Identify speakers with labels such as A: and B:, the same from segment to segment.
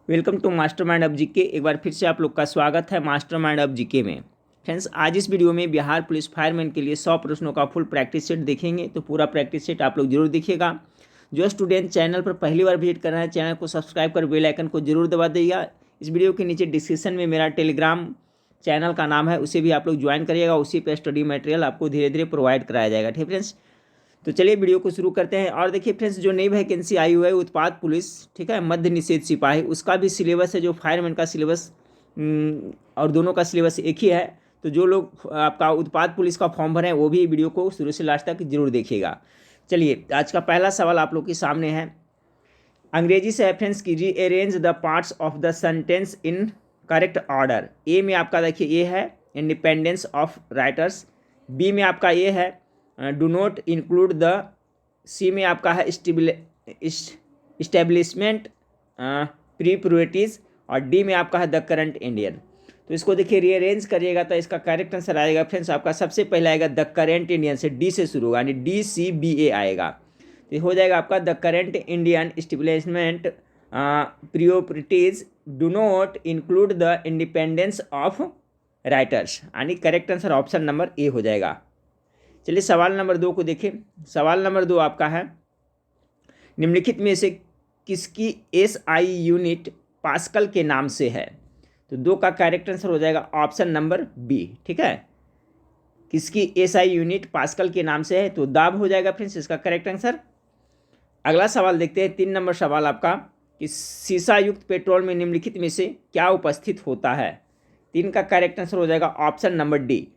A: Welcome to mastermind of GK. एक बार फिर से आप लोग का स्वागत है मास्टरमाइंड ऑफ जीके में। फ्रेंड्स, आज इस वीडियो में बिहार पुलिस फायरमैन के लिए 100 प्रश्नों का फुल प्रैक्टिस सेट देखेंगे, तो पूरा प्रैक्टिस सेट आप लोग जरूर देखिएगा। जो स्टूडेंट चैनल पर पहली बार विजिट कर रहे हैं, चैनल को सब्सक्राइब कर बेल आइकन को जरूर दबा दीजिएगा। इस वीडियो के नीचे डिस्क्रिप्शन में मेरा टेलीग्राम चैनल का नाम है, उसे भी आप लोग ज्वाइन करिएगा। उसी पर स्टडी मटेरियल आपको धीरे धीरे प्रोवाइड कराया जाएगा। ठीक फ्रेंड्स, तो चलिए वीडियो को शुरू करते हैं। और देखिए फ्रेंड्स, जो नई वैकेंसी आई हुई है उत्पाद पुलिस, ठीक है, मद्य निषेध सिपाही, उसका भी सिलेबस है जो फायरमैन का सिलेबस, और दोनों का सिलेबस एक ही है। तो जो लोग आपका उत्पाद पुलिस का फॉर्म भरें वो भी वीडियो को शुरू से लास्ट तक जरूर देखिएगा। चलिए, आज का पहला सवाल आप लोग के सामने है। अंग्रेजी से है फ्रेंड्स की rearrange the parts of the sentence in correct order. A में आपका देखिए ए है इंडिपेंडेंस ऑफ राइटर्स, बी में आपका ए है डू नॉट इंक्लूड द, सी में आपका है इस्टेब्लिशमेंट प्रीप्रियोरिटीज, और डी में आपका है द करंट इंडियन। तो इसको देखिए रीअरेंज करिएगा तो इसका करेक्ट आंसर आएगा फ्रेंड्स आपका सबसे पहले आएगा द करंट इंडियन, से डी से शुरू होगा, यानी DCBA आएगा। तो हो जाएगा आपका the current Indian establishment priorities do not include the independence of writers, यानी correct answer option number A हो जाएगा। चलिए सवाल नंबर 2 को देखें। सवाल नंबर 2 आपका है, निम्नलिखित में से किसकी SI यूनिट पास्कल के नाम से है। तो 2 का करेक्ट आंसर हो जाएगा ऑप्शन नंबर बी। ठीक है, किसकी SI यूनिट पास्कल के नाम से है, तो दाब हो जाएगा फ्रेंड्स इसका करेक्ट आंसर। अगला सवाल देखते हैं, 3 नंबर सवाल आपका, कि शीशा युक्त पेट्रोल में निम्नलिखित में से क्या उपस्थित होता है। 3 का करेक्ट आंसर हो जाएगा option number D,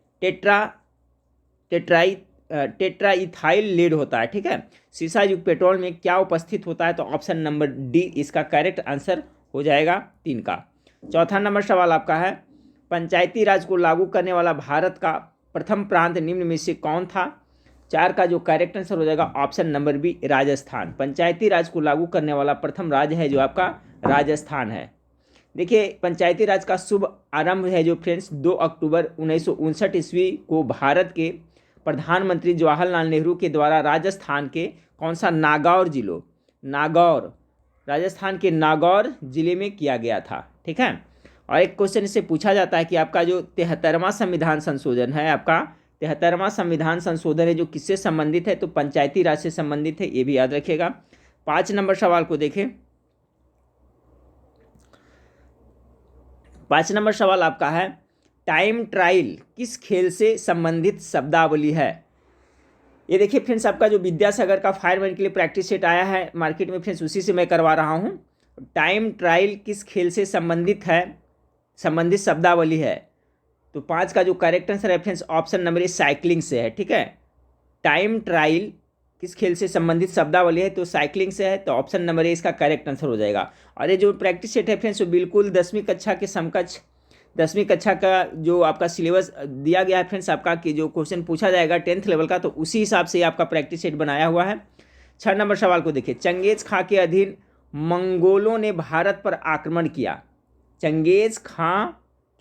A: tetraethyl lead होता है। ठीक है, शीशा युक्त पेट्रोल में क्या उपस्थित होता है, तो ऑप्शन नंबर डी इसका करेक्ट आंसर हो जाएगा 3 का। चौथा नंबर सवाल आपका है, पंचायती राज को लागू करने वाला भारत का प्रथम प्रांत निम्न में से कौन था। 4 का जो करेक्ट आंसर हो जाएगा ऑप्शन नंबर बी राजस्थान। पंचायती राज को लागू करने वाला प्रथम राज्य है जो आपका राजस्थान है। देखिए, पंचायती राज का शुभ आरंभ है जो फ्रेंड्स 2 अक्टूबर 1959 ईस्वी को भारत के प्रधानमंत्री जवाहरलाल नेहरू के द्वारा राजस्थान के कौन सा नागौर राजस्थान के नागौर जिले में किया गया था। ठीक है, और एक क्वेश्चन इससे पूछा जाता है कि आपका जो 73वां संविधान संशोधन है, आपका 73वां संविधान संशोधन है जो किससे संबंधित है, तो पंचायती राज से संबंधित है, ये भी याद रखिएगा। 5 नंबर सवाल को देखें। 5 नंबर सवाल आपका है, टाइम ट्रायल किस खेल से संबंधित शब्दावली है। ये देखिए फ्रेंड्स, आपका जो विद्यासागर का फायरमैन के लिए प्रैक्टिस सेट आया है मार्केट में फ्रेंड्स, उसी से मैं करवा रहा हूँ। टाइम ट्रायल किस खेल से संबंधित शब्दावली है, तो 5 का जो करेक्ट आंसर है फ्रेंड्स ऑप्शन नंबर ए साइकिलिंग से है। ठीक है, टाइम ट्रायल किस खेल से संबंधित शब्दावली है, तो साइकिलिंग से है, तो ऑप्शन नंबर ए इसका करेक्ट आंसर हो जाएगा। और ये जो प्रैक्टिस सेट है फ्रेंड्स वो बिल्कुल 10वीं कक्षा के समकक्ष, 10वीं कक्षा का जो आपका सिलेबस दिया गया है फ्रेंड्स आपका, कि जो क्वेश्चन पूछा जाएगा 10th लेवल का, तो उसी हिसाब से आपका प्रैक्टिस सेट बनाया हुआ है। 6 नंबर सवाल को देखिए, चंगेज खां के अधीन मंगोलों ने भारत पर आक्रमण किया। चंगेज खां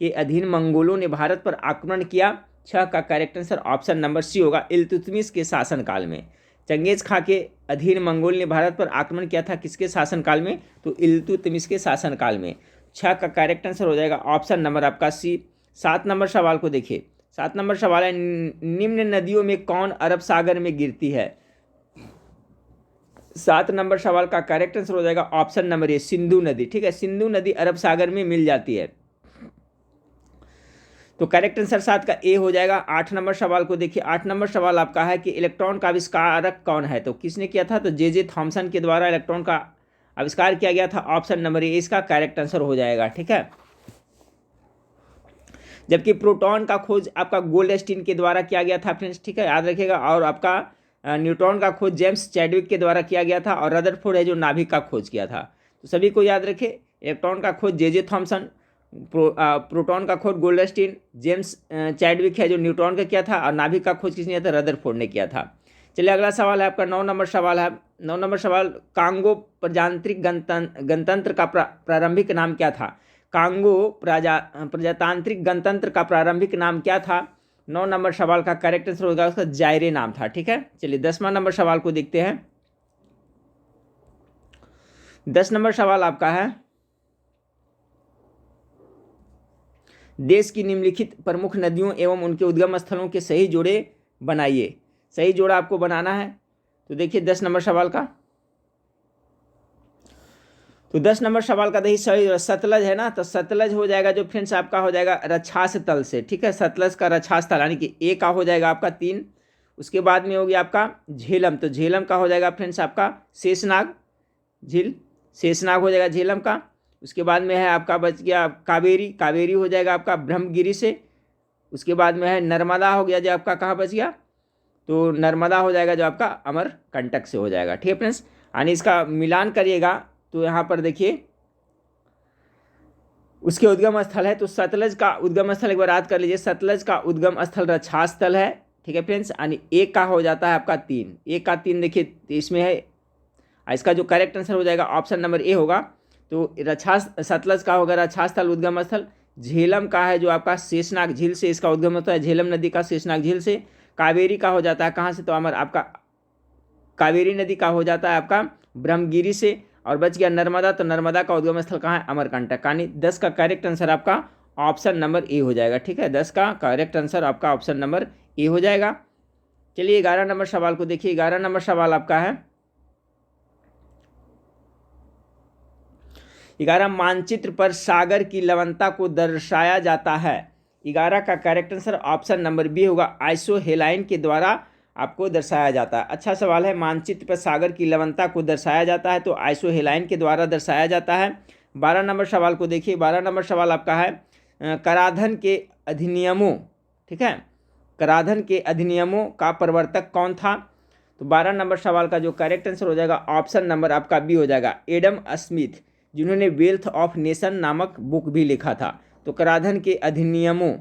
A: के अधीन मंगोलों ने भारत पर आक्रमण किया। 6 का correct answer option number C होगा, इल्तुतमिश के शासनकाल में। चंगेज खां के अधीन मंगोल ने भारत पर आक्रमण किया था, किसके शासनकाल में, तो इल्तुतमिश के शासनकाल में। 6 का करेक्ट आंसर हो जाएगा ऑप्शन नंबर आपका सी। 7 नंबर सवाल को देखिए। 7 नंबर सवाल है, निम्न नदियों में कौन अरब सागर में गिरती है। 7 नंबर सवाल का करेक्ट आंसर हो जाएगा ऑप्शन नंबर ए सिंधु नदी। ठीक है, सिंधु नदी अरब सागर में मिल जाती है, तो करेक्ट आंसर 7 का ए हो जाएगा। 8 नंबर सवाल को देखिए। 8 नंबर सवाल आपका है कि इलेक्ट्रॉन का आविष्कारक कौन है, तो किसने किया था, तो जे थॉमसन के द्वारा इलेक्ट्रॉन का आविष्कार किया गया था। ऑप्शन नंबर ए इसका करेक्ट आंसर हो जाएगा। ठीक है, जबकि प्रोटॉन का खोज आपका गोल्डस्टीन के द्वारा किया गया था फ्रेंड्स। ठीक है, याद रखिएगा। और आपका न्यूट्रॉन का खोज जेम्स चैडविक के द्वारा किया गया था, और रदरफोर्ड है जो नाभिक का खोज किया था। तो सभी को याद रखें, इलेक्ट्रॉन का खोज जे थॉमसन, प्रोटॉन का खोज गोल्डस्टीन, जेम्स चैडविक है जो न्यूट्रॉन का किया था, और नाभिक का खोज किसने किया था, रदरफोर्ड ने किया था। चलिए अगला सवाल है आपका 9 नंबर सवाल है। 9 नंबर सवाल, कांगो प्रजातांत्रिक गणतंत्र का प्रारंभिक नाम क्या था। कांगो प्रजातांत्रिक गणतंत्र का प्रारंभिक नाम क्या था। 9 नंबर सवाल का करेक्ट आंसर होगा उसका जायरे नाम था। ठीक है, चलिए 10वां नंबर सवाल को देखते हैं। 10 नंबर सवाल आपका है, देश की निम्नलिखित प्रमुख नदियों एवं उनके उद्गम स्थलों के सही जोड़े बनाइए। सही जोड़ा आपको बनाना है। तो देखिए 10 नंबर सवाल का, तो 10 नंबर सवाल का देखिए सही सतलज है ना, तो सतलज हो जाएगा जो फ्रेंड्स आपका हो जाएगा रक्षास तल से, ठीक है, सतलज का रक्षास तल यानी कि ए का हो जाएगा आपका 3। उसके बाद में हो गया आपका झेलम, तो झेलम का हो जाएगा फ्रेंड्स आपका शेषनाग, झील शेषनाग हो जाएगा झेलम का। उसके बाद में है आपका बच गया कावेरी, कावेरी हो जाएगा आपका ब्रह्मगिरी से। उसके बाद में है नर्मदा हो गया जो आपका कहाँ बच गया, तो नर्मदा हो जाएगा जो आपका अमरकंटक से हो जाएगा, ठीक है फ्रेंड्स। यानी इसका मिलान करिएगा तो यहाँ पर देखिए उसके उद्गम स्थल है, तो सतलज का उद्गम स्थल एक बार याद कर लीजिए, सतलज का उद्गम स्थल रक्षास तल है, ठीक है फ्रेंड्स। यानी एक का हो जाता है आपका 3, एक का 3 देखिए इसमें है। इसका जो करेक्ट आंसर हो जाएगा ऑप्शन नंबर ए होगा। तो रक्षास सतलज का होगा रक्षास तल उद्गम स्थल। झेलम का है जो आपका शेषनाग झील से इसका उद्गम होता है, झेलम नदी का शेषनाग झील से। कावेरी का हो जाता है कहाँ से, तो आपका कावेरी नदी का हो जाता है आपका ब्रह्मगिरी से। और बच गया नर्मदा, तो नर्मदा का उद्गम स्थल कहाँ है, अमरकंटक। यानी 10 का करेक्ट आंसर आपका ऑप्शन नंबर ए हो जाएगा, ठीक है। 10 का करेक्ट आंसर आपका ऑप्शन नंबर ए हो जाएगा। चलिए 11 नंबर सवाल को देखिए। 11 नंबर सवाल आपका है 11, मानचित्र पर सागर की लवणता को दर्शाया जाता है। 11 का correct answer option number B होगा, आइसोहेलाइन के द्वारा आपको दर्शाया जाता है। अच्छा सवाल है, मानचित्र पर सागर की लवणता को दर्शाया जाता है, तो आइसोहेलाइन के द्वारा दर्शाया जाता है। 12 नंबर सवाल को देखिए। 12 नंबर सवाल आपका है कराधान के अधिनियमों, ठीक है, कराधान के अधिनियमों का प्रवर्तक कौन था। तो 12 नंबर सवाल का जो करेक्ट आंसर हो जाएगा ऑप्शन नंबर आपका बी हो जाएगा, एडम स्मिथ, जिन्होंने वेल्थ ऑफ नेशन नामक बुक भी लिखा था। तो कराधान के अधिनियमों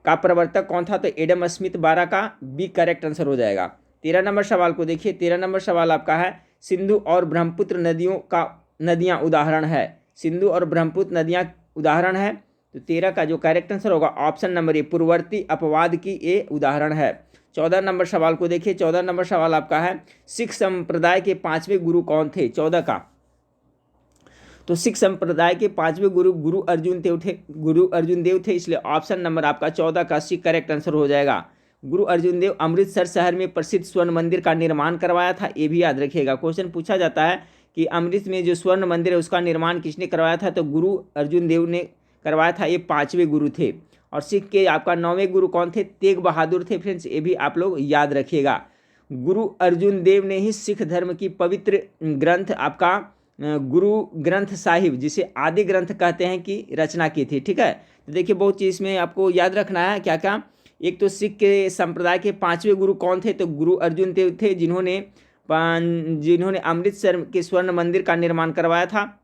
A: का प्रवर्तक कौन था, तो एडम स्मिथ। 12 का बी करेक्ट आंसर हो जाएगा। 13 नंबर सवाल को देखिए। 13 नंबर सवाल आपका है सिंधु और ब्रह्मपुत्र नदियां उदाहरण है। सिंधु और ब्रह्मपुत्र नदियां उदाहरण है, तो 13 का जो करेक्ट आंसर होगा ऑप्शन नंबर ए, पूर्ववर्ती अपवाद की ए उदाहरण है। 14 नंबर सवाल को देखिए। 14 नंबर सवाल आपका है सिख संप्रदाय के 5वें गुरु कौन थे। 14 का, तो सिख संप्रदाय के 5वें गुरु गुरु अर्जुन देव थे, इसलिए ऑप्शन नंबर आपका 14 का सी करेक्ट आंसर हो जाएगा। गुरु अर्जुन देव अमृतसर शहर में प्रसिद्ध स्वर्ण मंदिर का निर्माण करवाया था, ये भी याद रखिएगा। क्वेश्चन पूछा जाता है कि अमृत में जो स्वर्ण मंदिर है उसका निर्माण किसने करवाया था, तो गुरु अर्जुन देव ने करवाया था, ये 5वें गुरु थे। और सिख के आपका 9वें गुरु कौन थे, तेग बहादुर थे फ्रेंड्स, ये भी आप लोग याद रखिएगा। गुरु अर्जुन देव ने ही सिख धर्म की पवित्र ग्रंथ आपका गुरु ग्रंथ साहिब, जिसे आदि ग्रंथ कहते हैं, की रचना की थी, ठीक है। तो देखिए बहुत चीज़ में आपको याद रखना है क्या क्या। एक तो सिख के संप्रदाय के 5वें गुरु कौन थे, तो गुरु अर्जुन देव थे, जिन्होंने अमृतसर के स्वर्ण मंदिर का निर्माण करवाया था।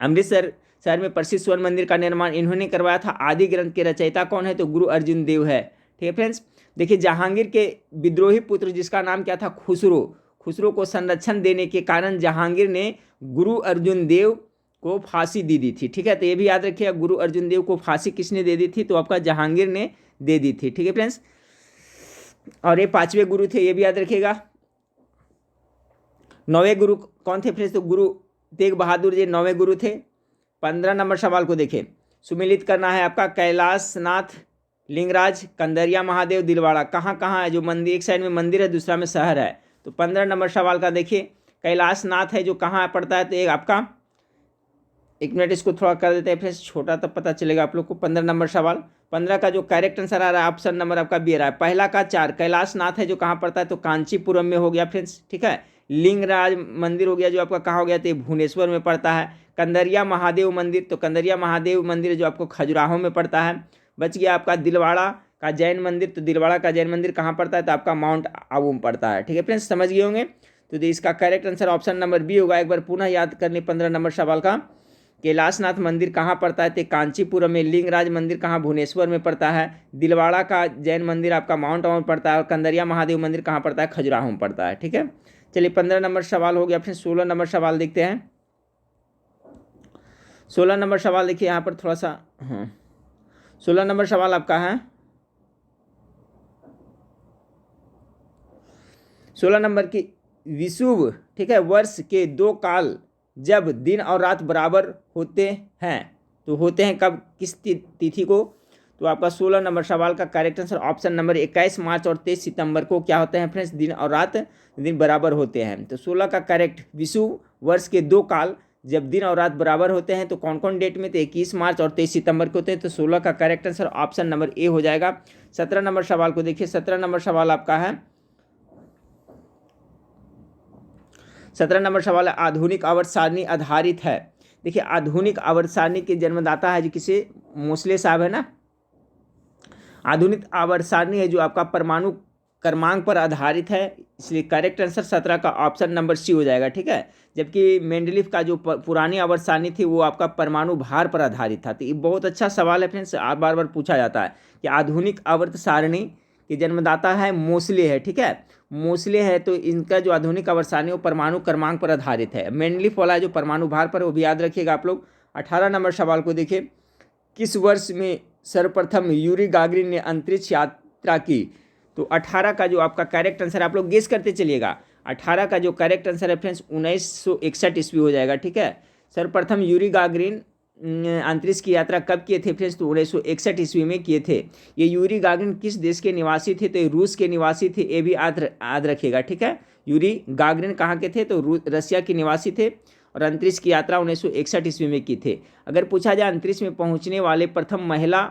A: अमृतसर शहर में प्रसिद्ध स्वर्ण मंदिर का निर्माण इन्होंने करवाया था। आदि ग्रंथ के रचयिता कौन है, तो गुरु अर्जुन देव है, ठीक है फ्रेंड्स। देखिए जहांगीर के विद्रोही पुत्र जिसका नाम क्या था, खुसरो को संरक्षण देने के कारण जहांगीर ने गुरु अर्जुन देव को फांसी दे दी थी, ठीक है। तो ये भी याद रखिएगा, गुरु अर्जुन देव को फांसी किसने दे दी थी, तो आपका जहांगीर ने दे दी थी, ठीक है फ्रेंड्स। और ये 5वें गुरु थे, ये भी याद रखिएगा। 9वें गुरु कौन थे फ्रेंड्स, तो गुरु तेग बहादुर जी 9वें गुरु थे। 15 नंबर सवाल को देखें। सुमिलित करना है आपका कैलाशनाथ, लिंगराज, कंदरिया महादेव, दिलवाड़ा कहाँ कहाँ है, जो मंदिर एक साइड में मंदिर है दूसरा में शहर है। तो 15 नंबर सवाल का देखिए, कैलाशनाथ है जो कहाँ पड़ता है, तो एक आपका, एक मिनट इसको थोड़ा कर देते हैं फ्रेंड्स, छोटा तब पता चलेगा आप लोग को। 15 नंबर सवाल, 15 का जो करेक्ट आंसर आ रहा है ऑप्शन नंबर आपका बी आ रहा है। पहला का 4 कैलाशनाथ है जो कहाँ पड़ता है, तो कांचीपुरम में हो गया फ्रेंड्स, ठीक है। लिंगराज मंदिर हो गया जो आपका कहाँ हो गया, तो भुवनेश्वर में पड़ता है। कंदरिया महादेव मंदिर, तो कंदरिया महादेव मंदिर जो आपको खजुराहो में पड़ता है। बच गया आपका दिलवाड़ा का जैन मंदिर, तो दिलवाड़ा का जैन मंदिर कहाँ पड़ता है, तो आपका माउंट आबू में पड़ता है, ठीक है फ्रेंड्स, समझ गए होंगे। तो इसका correct answer option number B होगा। एक बार पुनः याद करने 15 नंबर सवाल का, कैलाशनाथ मंदिर कहाँ पड़ता है, तो कांचीपुरम में। लिंगराज मंदिर कहाँ, भुवनेश्वर में पड़ता है। दिलवाड़ा का जैन मंदिर आपका माउंट आबू में पड़ता है। और कंदरिया महादेव मंदिर कहाँ पड़ता है, खजुराहो में पड़ता है, ठीक है। चलिए 15 नंबर सवाल हो गया। फिर 16 नंबर सवाल देखते हैं। 16 नंबर सवाल देखिए यहाँ पर थोड़ा सा, 16 नंबर सवाल आपका है 16 नंबर की विषुव, ठीक है, वर्ष के 2 काल जब दिन और रात बराबर होते हैं, तो होते हैं कब, किस तिथि को? तो आपका 16 नंबर सवाल का करेक्ट आंसर ऑप्शन नंबर 21 मार्च और 23 सितंबर को क्या होते हैं फ्रेंड्स, दिन और रात दिन बराबर होते हैं। तो 16 का करेक्ट, विषुव वर्ष के 2 काल जब दिन और रात बराबर होते हैं तो कौन कौन डेट में? तो 21 मार्च और 23 सितंबर को होते हैं। तो 16 का correct answer option number A हो जाएगा। 17 नंबर सवाल को देखिए, 17 नंबर सवाल आपका है, 17 नंबर सवाल है आधुनिक आवर्त सारणी आधारित है। देखिए आधुनिक आवर्त सारणी के जन्मदाता है जो किसे, मोसले साहब है ना। आधुनिक आवर्त सारणी है जो आपका परमाणु क्रमांक पर आधारित है, इसलिए करेक्ट आंसर 17 का ऑप्शन नंबर सी हो जाएगा, ठीक है। जबकि मेंडलीफ का जो पुरानी आवर्त सारणी थी वो आपका परमाणु भार पर आधारित था। तो ये बहुत अच्छा सवाल है फ्रेंड्स, बार बार पूछा जाता है कि आधुनिक आवर्त सारणी के जन्मदाता है मोसले है, ठीक है। मोसले है तो इनका जो आधुनिक आवर्त सारणी वो परमाणु क्रमांक पर आधारित है। मेंडलीफ वाला जो परमाणु भार पर, वो भी याद रखिएगा आप लोग। 18 नंबर सवाल को देखिए, किस वर्ष में सर्वप्रथम यूरी गागरिन ने अंतरिक्ष यात्रा की? तो 18 का जो आपका करेक्ट आंसर, आप लोग गेस करते चलिएगा, 18 का जो करेक्ट आंसर है फ्रेंड्स 1961 ईस्वी हो जाएगा, ठीक है। सर्वप्रथम यूरी गागरिन अंतरिक्ष की यात्रा कब किए थे फ्रेंड्स? तो 1961 ईस्वी में किए थे। ये यूरी गागरिन किस देश के निवासी थे? तो ये रूस के निवासी थे, ये भी याद रखिएगा, ठीक है। यूरी गागरिन कहाँ के थे? तो रसिया के निवासी थे और अंतरिक्ष की यात्रा 1961 ईस्वी में की थे। अगर पूछा जाए अंतरिक्ष में पहुंचने वाले प्रथम महिला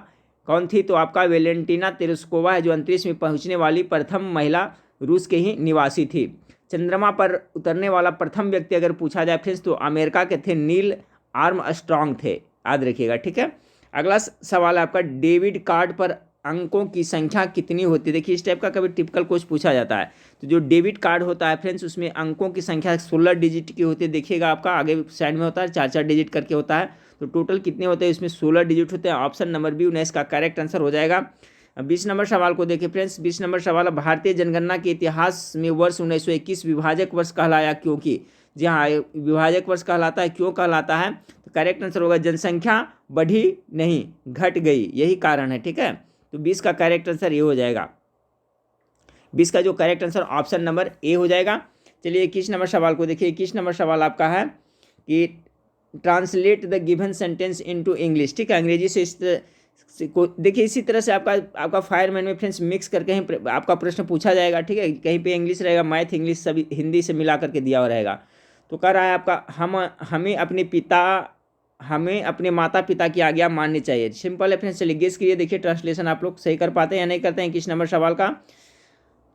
A: कौन थी, तो आपका वेलेंटिना तेरेस्कोवा है जो अंतरिक्ष में पहुंचने वाली प्रथम महिला रूस के ही निवासी थी। चंद्रमा पर उतरने वाला प्रथम व्यक्ति अगर पूछा जाए फ्रेंड्स तो अमेरिका के थे, नील आर्मस्ट्रॉन्ग थे, याद रखिएगा, ठीक है। अगला सवाल है आपका, डेबिट कार्ड पर अंकों की संख्या कितनी होती है? देखिए इस टाइप का कभी टिपिकल क्वेश्चन पूछा जाता है। तो जो डेबिट कार्ड होता है फ्रेंड्स उसमें अंकों की संख्या 16 डिजिट की होती है। देखिएगा आपका आगे साइड में होता है 4-4 डिजिट करके होता है। तो टोटल कितने होते हैं इसमें? 16 डिजिट होते हैं। ऑप्शन नंबर बी 19 का करेक्ट आंसर हो जाएगा। 20 नंबर सवाल को देखिए फ्रेंड्स, 20 नंबर सवाल, भारतीय जनगणना के इतिहास में वर्ष 1921 विभाजक वर्ष कहलाया क्योंकि? जी हाँ, विभाजक वर्ष कहलाता है, क्यों कहलाता है? तो करेक्ट आंसर होगा जनसंख्या बढ़ी नहीं घट गई, यही कारण है, ठीक है। तो 20 का करेक्ट आंसर ये हो जाएगा। 20 का जो correct answer option number A हो जाएगा। चलिए 21 नंबर सवाल को देखिए, 21 नंबर सवाल आपका है कि translate the given sentence into English, ठीक है। अंग्रेजी से को देखिए इसी तरह से आपका फायरमैन में फ्रेंड्स मिक्स करके ही आपका प्रश्न पूछा जाएगा, ठीक है। कहीं पे इंग्लिश रहेगा, मैथ इंग्लिश सभी हिंदी से मिला करके दिया हुआ रहेगा। तो कह रहा है आपका, हमें अपने माता पिता की आज्ञा माननी चाहिए। सिंपल है फ्रेंड्स, चलिए गेस करिए, देखिए ट्रांसलेशन आप लोग सही कर पाते हैं या नहीं करते हैं। 21 नंबर सवाल का,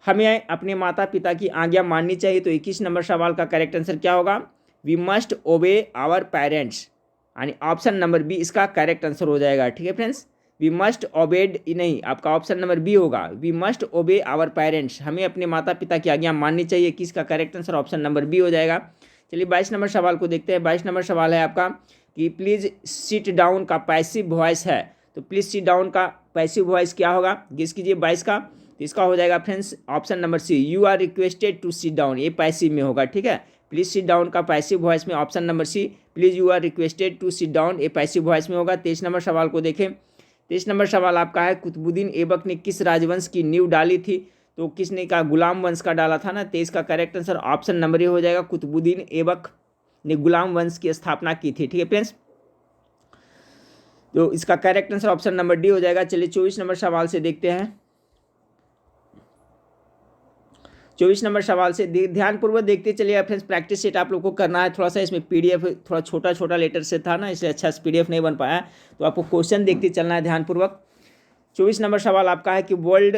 A: हमें अपने माता पिता की आज्ञा माननी चाहिए। तो 21 नंबर सवाल का करेक्ट आंसर क्या होगा? We must obey our parents, यानी ऑप्शन नंबर बी इसका करेक्ट आंसर हो जाएगा, ठीक है फ्रेंड्स। वी मस्ट ओबेड नहीं, आपका ऑप्शन नंबर बी होगा, we must obey our parents, हमें अपने माता पिता की आज्ञा माननी चाहिए। किसका correct answer option number B हो जाएगा। चलिए 22 नंबर सवाल को देखते हैं। 22 नंबर सवाल है आपका कि प्लीज़ सिट डाउन का पैसिव वॉइस है। तो प्लीज़ सिट डाउन का पैसिव वॉइस क्या होगा? गेस कीजिए 22 का। तो इसका हो जाएगा friends option number C, you are requested to sit down, ये पैसिव में होगा, ठीक है। प्लीज सिट डाउन का पैसिव वॉइस में option number C, please you are requested to sit down, ये पैसिव वॉइस में होगा। 23 नंबर सवाल को देखें। 23 नंबर सवाल आपका है, कुतुबुद्दीन ऐबक ने किस राजवंश की नींव डाली थी? तो किसने का? गुलाम वंश का डाला था ना। 23 का correct answer option number A हो जाएगा, कुतुबुद्दीन ऐबक ने गुलाम वंश की स्थापना की थी, ठीक है फ्रेंड्स। तो इसका correct answer option number D हो जाएगा। चलिए 24 नंबर सवाल से देखते हैं। 24 नंबर सवाल से ध्यानपूर्वक देखते चलिए फ्रेंड्स। प्रैक्टिस सेट आप लोग को करना है थोड़ा सा, इसमें पीडीएफ थोड़ा छोटा छोटा लेटर से था ना, इसलिए अच्छा पीडीएफ नहीं बन पाया, तो आपको क्वेश्चन देखते चलना है ध्यानपूर्वक। 24 नंबर सवाल आपका है कि वर्ल्ड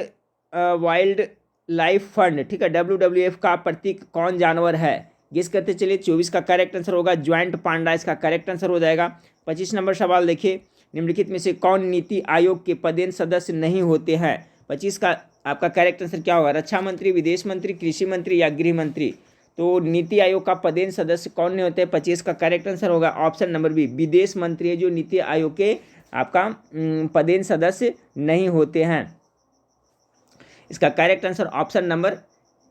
A: वाइल्ड लाइफ फंड, ठीक है, WWF का प्रतीक कौन जानवर है? गेस करते चलिए। 24 का करेक्ट आंसर होगा ज्वाइंट पांडा, इसका करेक्ट आंसर हो जाएगा। 25 नंबर सवाल देखिए, निम्नलिखित में से कौन नीति आयोग के पदेन सदस्य नहीं होते हैं? 25 का आपका करेक्ट आंसर क्या होगा? रक्षा मंत्री, विदेश मंत्री, कृषि मंत्री या गृह मंत्री? तो नीति आयोग का पदेन सदस्य कौन नहीं होते? 25 का करेक्ट आंसर होगा ऑप्शन नंबर बी, विदेश मंत्री है जो नीति आयोग के आपका पदेन सदस्य नहीं होते हैं। इसका correct answer option number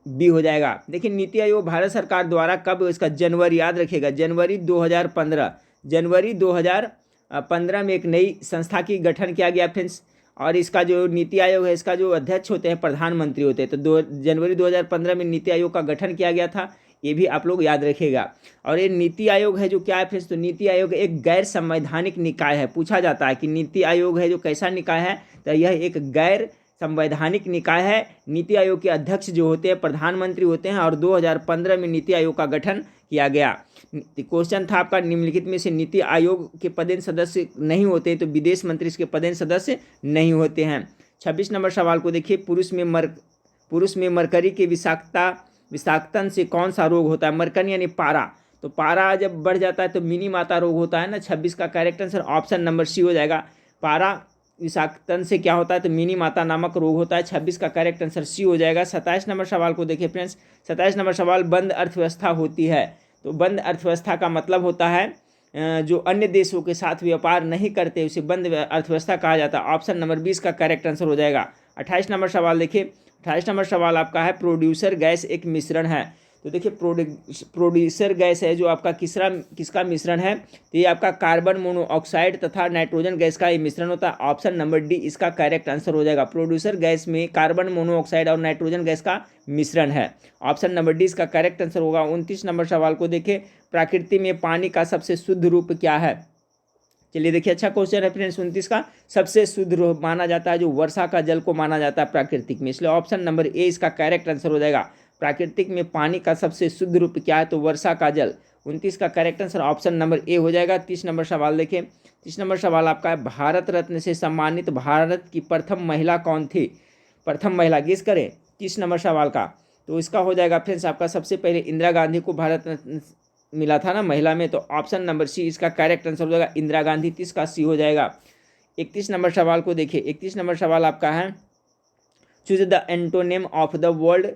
A: B हो जाएगा। देखिए नीति आयोग भारत सरकार द्वारा कब, इसका जनवरी, याद रखिएगा जनवरी 2015, जनवरी 2015 में एक नई संस्था की गठन किया गया फ्रेंड्स। और इसका जो नीति आयोग है इसका जो अध्यक्ष होते हैं प्रधानमंत्री होते हैं। तो जनवरी 2015 में नीति आयोग का गठन किया गया था। ये भी आप लोग याद रखिएगा। और ये नीति आयोग है जो क्या है फ्रेंड्स, तो नीति आयोग एक गैर संवैधानिक निकाय है। पूछा जाता है कि नीति आयोग है जो कैसा निकाय है, तो यह एक गैर संवैधानिक निकाय है। नीति आयोग के अध्यक्ष जो होते हैं प्रधानमंत्री होते हैं, और 2015 में नीति आयोग का गठन किया गया। क्वेश्चन था आपका, निम्नलिखित में से नीति आयोग के पदेन सदस्य नहीं होते तो विदेश मंत्री इसके पदेन सदस्य नहीं होते हैं। 26 नंबर सवाल को देखिए, पुरुष में मरकरी के विषाक्तन से कौन सा रोग होता है। मरकन यानी पारा, तो पारा जब बढ़ जाता है तो मिनी माता रोग होता है ना। 26 का correct answer option number C हो जाएगा। पारा विषाक्तन से क्या होता है, तो मिनी माता नामक रोग होता है। 26 का करेक्ट आंसर सी हो जाएगा। 27 नंबर सवाल को देखिए फ्रेंड्स, 27 नंबर सवाल, बंद अर्थव्यवस्था होती है। तो बंद अर्थव्यवस्था का मतलब होता है जो अन्य देशों के साथ व्यापार नहीं करते उसे बंद अर्थव्यवस्था कहा जाता है। ऑप्शन नंबर 20 का करेक्ट आंसर हो जाएगा। 28 नंबर सवाल देखिए, 28 नंबर सवाल आपका है, प्रोड्यूसर गैस एक मिश्रण है। तो देखिए प्रोड्यूसर गैस है जो आपका किसका मिश्रण है, तो ये आपका कार्बन मोनोऑक्साइड तथा नाइट्रोजन गैस का ये मिश्रण होता है। ऑप्शन नंबर डी इसका करेक्ट आंसर हो जाएगा। प्रोड्यूसर गैस में कार्बन मोनोऑक्साइड और नाइट्रोजन गैस का मिश्रण है। ऑप्शन नंबर डी इसका करेक्ट आंसर होगा। 29 नंबर सवाल को देखिए, प्रकृति में पानी का सबसे शुद्ध रूप क्या है। चलिए देखिए, अच्छा क्वेश्चन है फ्रेंड्स। 29 का सबसे शुद्ध रूप माना जाता है जो वर्षा का जल को माना जाता है प्राकृतिक में, इसलिए ऑप्शन नंबर ए इसका करेक्ट आंसर हो जाएगा। प्राकृतिक में पानी का सबसे शुद्ध रूप क्या है, तो वर्षा का जल। 29 का correct answer option number A हो जाएगा। 30 नंबर सवाल देखिए, 30 नंबर सवाल आपका है, भारत रत्न से सम्मानित भारत की प्रथम महिला कौन थी। प्रथम महिला गेस करें 30 नंबर सवाल का, तो इसका हो जाएगा फ्रेंड्स आपका, सबसे पहले इंदिरा गांधी को भारत रत्न मिला था ना महिला में, तो ऑप्शन नंबर सी इसका करेक्ट आंसर हो जाएगा, इंदिरा गांधी। 30 का सी हो जाएगा। 31 नंबर सवाल को देखिए, 31 नंबर सवाल आपका है, choose the antonym of the word.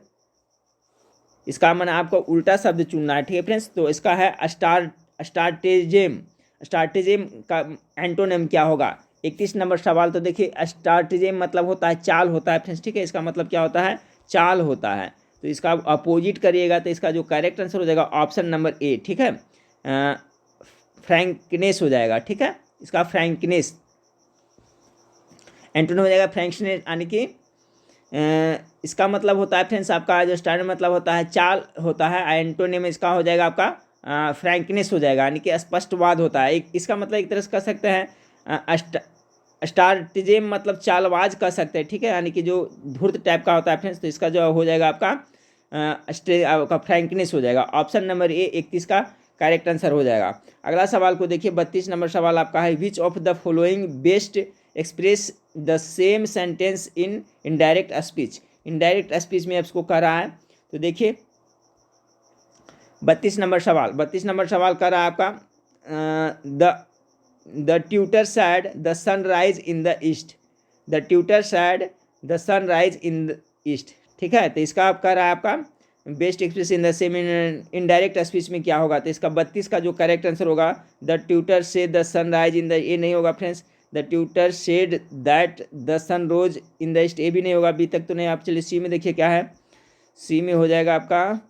A: इसका मैंने आपको उल्टा शब्द चुनना है, ठीक है फ्रेंड्स। तो इसका है स्ट्राटेजियम। स्ट्राटेजियम का एंटोनिम क्या होगा। 31 नंबर सवाल, तो देखिए स्ट्राटेजियम मतलब होता है चाल होता है फ्रेंड्स, ठीक है। इसका मतलब क्या होता है, चाल होता है। तो इसका अपोजिट करिएगा तो इसका जो करेक्ट आंसर हो जाएगा ऑप्शन नंबर ए, ठीक है, फ्रैंकनेस हो जाएगा, ठीक है। इसका फ्रैंकनेस एंटोनिम हो जाएगा फ्रैंकनेस, यानी कि इसका मतलब होता है फ्रेंड्स आपका जो स्टैंडर्ड मतलब होता है चाल होता है। एंटोनिम इसका हो जाएगा आपका फ्रैंकनेस हो जाएगा, यानी कि स्पष्टवाद होता है। इसका मतलब एक तरह से कह सकते हैं स्ट्राटेजियम मतलब चालबाज कह सकते हैं, ठीक है, यानी कि जो धूर्त टाइप का होता है फ्रेंड्स। तो इसका जो हो जाएगा आपका फ्रैंकनेस हो जाएगा। ऑप्शन नंबर ए 31 का करेक्ट आंसर हो जाएगा। अगला सवाल को देखिए, 32 नंबर सवाल आपका है, which of the following best express the same sentence in indirect speech. Indirect speech में इसको कह रहा है, तो देखिए 32 नंबर सवाल कर रहा है आपका, the tutor said the sunrise in the east. The tutor said the sunrise in the east, ठीक है। तो इसका आप कह रहा है आपका best express in the same indirect speech में क्या होगा, तो इसका 32 का जो करेक्ट आंसर होगा, द ट्यूटर से द सनराइज इन द, ये नहीं होगा friends. The tutor said that the sun rose in the east, ये भी नहीं होगा, अभी तक तो नहीं। आप चलिए सी में देखिए क्या है, सी में हो जाएगा आपका,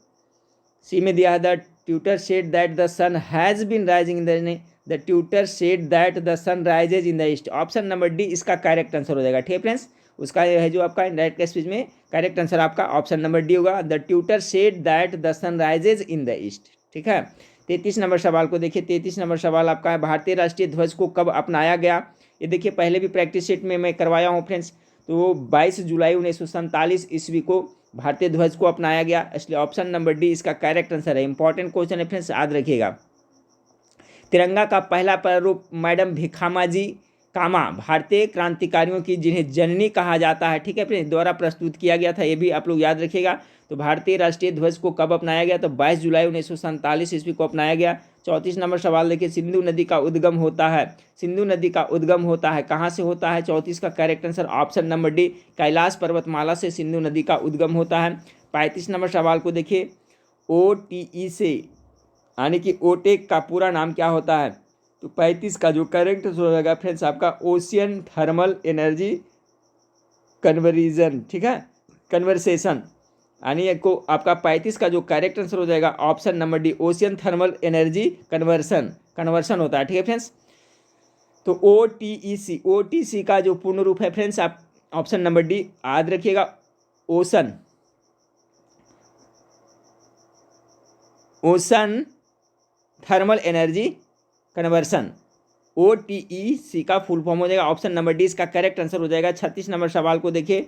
A: सी में दिया है the tutor said that the sun has been rising in the, the tutor said that the sun rises in the east. Option number D इसका करेक्ट आंसर हो जाएगा, ठीक है फ्रेंड्स। उसका है जो आपका इनडायरेक्ट स्पीच में करेक्ट आंसर आपका ऑप्शन नंबर डी होगा, the tutor said that the sun rises in the east, ठीक है। 33 नंबर सवाल को देखिए, 33 नंबर सवाल आपका है, भारतीय राष्ट्रीय ध्वज को कब अपनाया गया। ये देखिए पहले भी प्रैक्टिस सेट में मैं करवाया हूँ फ्रेंड्स, तो 22 जुलाई 1947 ईस्वी को भारतीय ध्वज को अपनाया गया, इसलिए ऑप्शन नंबर डी इसका करेक्ट आंसर है। इंपॉर्टेंट क्वेश्चन है फ्रेंड्स, याद रखिएगा। तिरंगा का पहला प्रारूप मैडम भिखामाजी कामा भारतीय क्रांतिकारियों की जिन्हें जननी कहा जाता है, ठीक है फ्रेंड्स, द्वारा प्रस्तुत किया गया था, ये भी आप लोग याद रखिएगा। तो भारतीय राष्ट्रीय ध्वज को कब अपनाया गया, तो 22 जुलाई 1947 ईस्वी को अपनाया गया। 34 नंबर सवाल देखिए, सिंधु नदी का उद्गम होता है, सिंधु नदी का उद्गम होता है कहाँ से होता है। 34 का correct answer option number D, Kailash पर्वतमाला से सिंधु नदी का उद्गम होता है। 35 नंबर सवाल को देखिए, OTE से यानी कि ओटेक का पूरा नाम क्या होता है, तो 35 का जो करेक्ट हो जाएगा फ्रेंड्स आपका ओशियन थर्मल एनर्जी कन्वर्जन, ठीक है, कन्वर्सेशन, यानी को आपका 35 का जो करेक्ट आंसर हो जाएगा option number D, ocean thermal energy conversion होता है, ठीक है फ्रेंड्स। तो OTC का जो पूर्ण रूप है फ्रेंड्स आप ऑप्शन नंबर डी याद रखिएगा, ओशन, यानी कि ocean thermal energy conversion, conversion होता है, ठीक है फ्रेंड्स। तो OTC का जो पूर्ण रूप है फ्रेंड्स आप ऑप्शन नंबर डी याद रखिएगा, ओशन। 36 नंबर सवाल को देखिए, 36 नंबर सवाल आपका है, ocean thermal energy conversion, OTEC का फुल फॉर्म हो जाएगा। ऑप्शन नंबर डी इसका करेक्ट आंसर हो जाएगा। 36 नंबर सवाल को देखिए,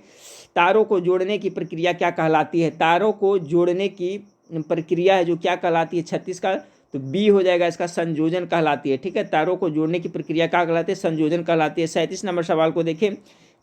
A: तारों को जोड़ने की प्रक्रिया क्या कहलाती है? तारों को जोड़ने की प्रक्रिया है जो क्या कहलाती है? 36 का तो बी हो जाएगा इसका, संयोजन कहलाती है। ठीक है, तारों को जोड़ने की प्रक्रिया क्या कहलाती है? संयोजन कहलाती है। 37 नंबर सवाल को देखिए,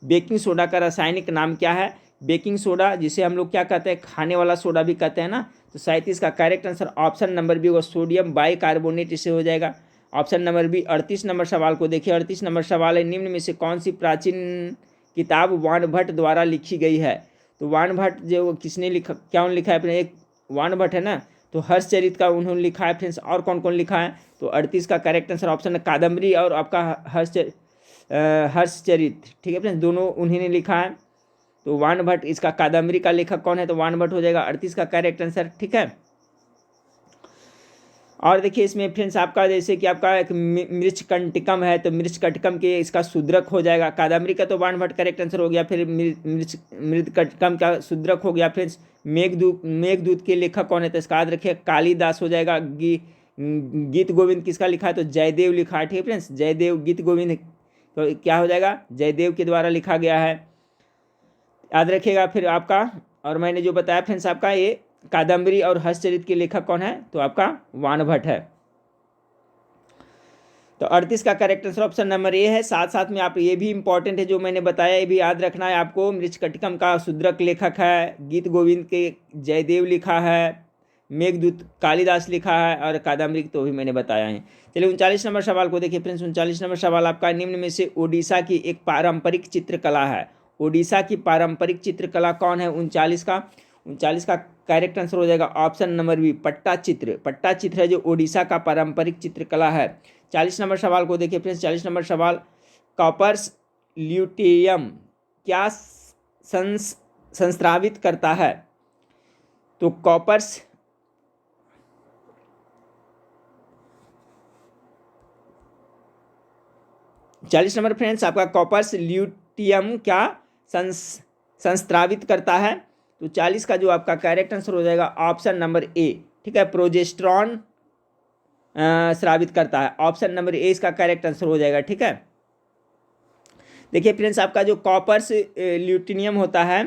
A: बेकिंग सोडा का रासायनिक नाम क्या है? बेकिंग सोडा जिसे हम लोग क्या कहते हैं, खाने वाला सोडा भी कहते हैं ना। तो 37 का correct answer option number B होगा, सोडियम बाइकार्बोनेट इसे हो जाएगा। Option number B. 38 नंबर सवाल को देखिए, 38 नंबर सवाल है, निम्न में से कौन सी प्राचीन किताब वाणभट्ट द्वारा लिखी गई है? तो वाणभट्ट जो किसने लिखा, क्या उन्होंने लिखा है अपने? एक वाणभट्ट है ना, तो हर्षचरित का उन्होंने लिखा है फ्रेंड्स। और कौन कौन लिखा है? तो 38 का करेक्ट आंसर ऑप्शन है कादम्बरी और आपका हर्षचरित। ठीक है फ्रेंड्स, दोनों उन्हीं ने लिखा है। तो वाणभट्ट, इसका कादम्बरी का लेखक कौन है? तो वाणभट्ट हो जाएगा 38 का करेक्ट आंसर। ठीक है, और देखिए इसमें फ्रेंड्स आपका जैसे कि आपका एक मृच्छकंटिकम है, तो मृच्छकटिकम के इसका शूद्रक हो जाएगा। कादम्बरी का तो वाणभट्ट करेक्ट आंसर हो गया। फिर मृच्छकटिकम का शूद्रक हो गया फ्रेंड्स। मेघदूत के लेखक कौन है? तो इसका याद रखिए कालिदास हो जाएगा। गीत गोविंद किसका लिखा है? तो जयदेव लिखा है। ठीक है फ्रेंड्स, जयदेव गीत गोविंद तो क्या हो जाएगा? जयदेव के द्वारा लिखा गया है, याद रखिएगा। फिर आपका, और मैंने जो बताया फ्रेंड्स आपका ये कादम्बरी और हर्षचरित के लेखक कौन है? तो आपका वाणभट्ट है। तो 38 का करेक्ट आंसर ऑप्शन नंबर ए है। साथ साथ में आप ये भी इंपॉर्टेंट है जो मैंने बताया, ये भी याद रखना है आपको। मृच्छकटिकम का शूद्रक लेखक है, गीत गोविंद के जयदेव लिखा है, मेघदूत कालिदास लिखा है, और कादम्बरी तो भी मैंने बताया है। चलिए 39 नंबर सवाल को देखिए फ्रेंड्स। 39 नंबर सवाल आपका, निम्न में से ओडिशा की एक पारंपरिक चित्रकला है। ओडिशा की पारंपरिक चित्रकला कौन है? 39 का करेक्ट आंसर हो जाएगा ऑप्शन नंबर बी, पट्टा चित्र। पट्टा चित्र है जो ओडिशा का पारंपरिक चित्रकला है। 40 नंबर सवाल को देखिए फ्रेंड्स। 40 नंबर सवाल, कॉपर्स ल्यूटियम क्या संस्रावित करता है? तो कॉपर्स 40 नंबर फ्रेंड्स आपका, कॉपर्स ल्यूटियम क्या संस्रावित करता है? तो 40 का जो आपका करेक्ट आंसर हो जाएगा ऑप्शन नंबर ए। ठीक है, प्रोजेस्टेरॉन स्रावित करता है। ऑप्शन नंबर ए इसका करेक्ट आंसर हो जाएगा। ठीक है, देखिए फ्रेंड्स आपका जो कॉपर्स ल्यूटिनियम होता है,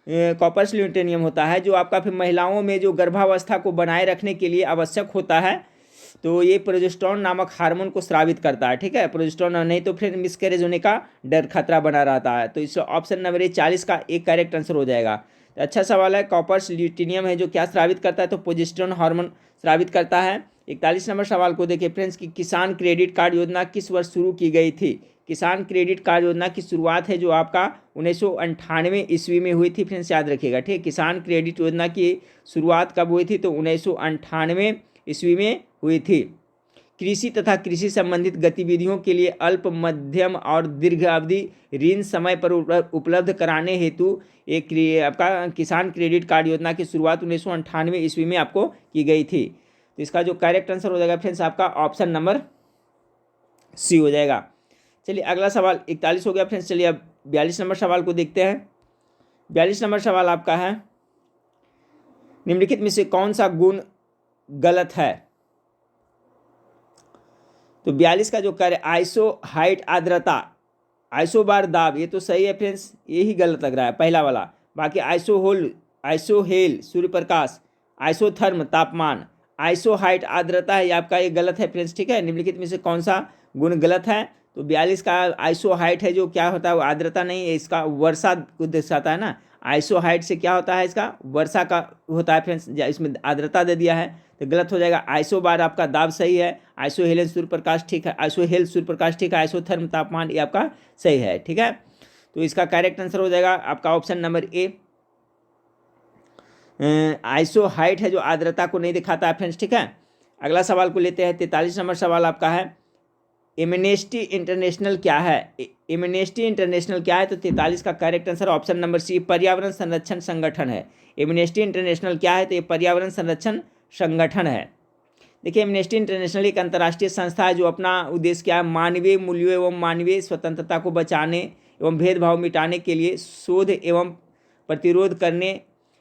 A: कॉपर्स ल्यूटिनियम होता है जो आपका फिर महिलाओं में जो गर्भावस्था को बनाए रखने के लिए आवश्यक होता है, तो ये प्रोजेस्टेरॉन नामक हार्मोन को स्रावित करता है। ठीक है, प्रोजेस्टेरॉन नहीं तो फिर मिसकैरेज होने का डर खतरा बना रहता है। तो इस ऑप्शन नंबर ए 40 का एक करेक्ट आंसर हो जाएगा। तो अच्छा सवाल है, कॉपर्स ल्यूटिनियम है जो क्या स्रावित करता है? तो प्रोजेस्टेरॉन हार्मोन स्रावित करता है। 41 नंबर सवाल को देखिए फ्रेंड्स कि किसान क्रेडिट कार्ड योजना किस वर्ष शुरू की गई थी? किसान क्रेडिट कार्ड योजना की शुरुआत है जो आपका 1998 ईस्वी में हुई थी फ्रेंड्स, याद रखिएगा। ठीक है, किसान क्रेडिट योजना की शुरुआत कब हुई थी? तो 1998 ईस्वी में हुई थी। कृषि तथा कृषि संबंधित गतिविधियों के लिए अल्प, मध्यम और दीर्घ अवधि ऋण समय पर उपलब्ध कराने हेतु एक आपका किसान क्रेडिट कार्ड योजना की शुरुआत 1998 ईस्वी में आपको की गई थी। तो इसका जो करेक्ट आंसर हो जाएगा फ्रेंड्स आपका ऑप्शन नंबर सी हो जाएगा। चलिए अगला सवाल 41 हो गया फ्रेंड्स। चलिए अब 42 नंबर सवाल को देखते हैं। 42 नंबर सवाल आपका है, निम्नलिखित में से कौन सा गुण गलत है? तो 42 का जो कार्य आइसो हाइट आर्द्रता, आइसो बार दाब, ये तो सही है फ्रेंड्स, ये ही गलत लग रहा है पहला वाला। बाकी iso hello Surya Prakash, isotherm तापमान, आइसो हाइट आर्द्रता है, ये आपका ये गलत है फ्रेंड्स। ठीक है, निम्नलिखित में से कौन सा गुण गलत है? तो 42 का आइसो हाइट है जो क्या होता है? वो आर्द्रता नहीं है, इसका वर्षा को दर्शाता है ना। आइसो हाइट से क्या होता है? इसका वर्षा का होता है फ्रेंड्स, इसमें आर्द्रता दे दिया है तो गलत हो जाएगा। आइसो बार आपका दाब सही है, आइसो हेलेन सूर्य प्रकाश ठीक है, आइसो हेल सूर्य प्रकाश ठीक है, आइसो थर्म तापमान ये आपका सही है। ठीक है, तो इसका करेक्ट आंसर हो जाएगा आपका ऑप्शन नंबर ए। आइसो हाइट है जो आर्द्रता को नहीं दिखाता है फ्रेंड्स। ठीक है, अगला सवाल को लेते हैं। 43 नंबर सवाल आपका है, एमनेस्टी इंटरनेशनल क्या है? एमनेस्टी इंटरनेशनल क्या है? तो 43 का correct answer option number C, पर्यावरण संरक्षण संगठन है। एमनेस्टी इंटरनेशनल क्या है? तो ये पर्यावरण संरक्षण संगठन है। देखिए एमनेस्टी इंटरनेशनल एक अंतर्राष्ट्रीय संस्था है जो अपना उद्देश्य क्या है? मानवीय मूल्यों एवं मानवीय स्वतंत्रता को बचाने एवं भेदभाव मिटाने के लिए शोध एवं प्रतिरोध करने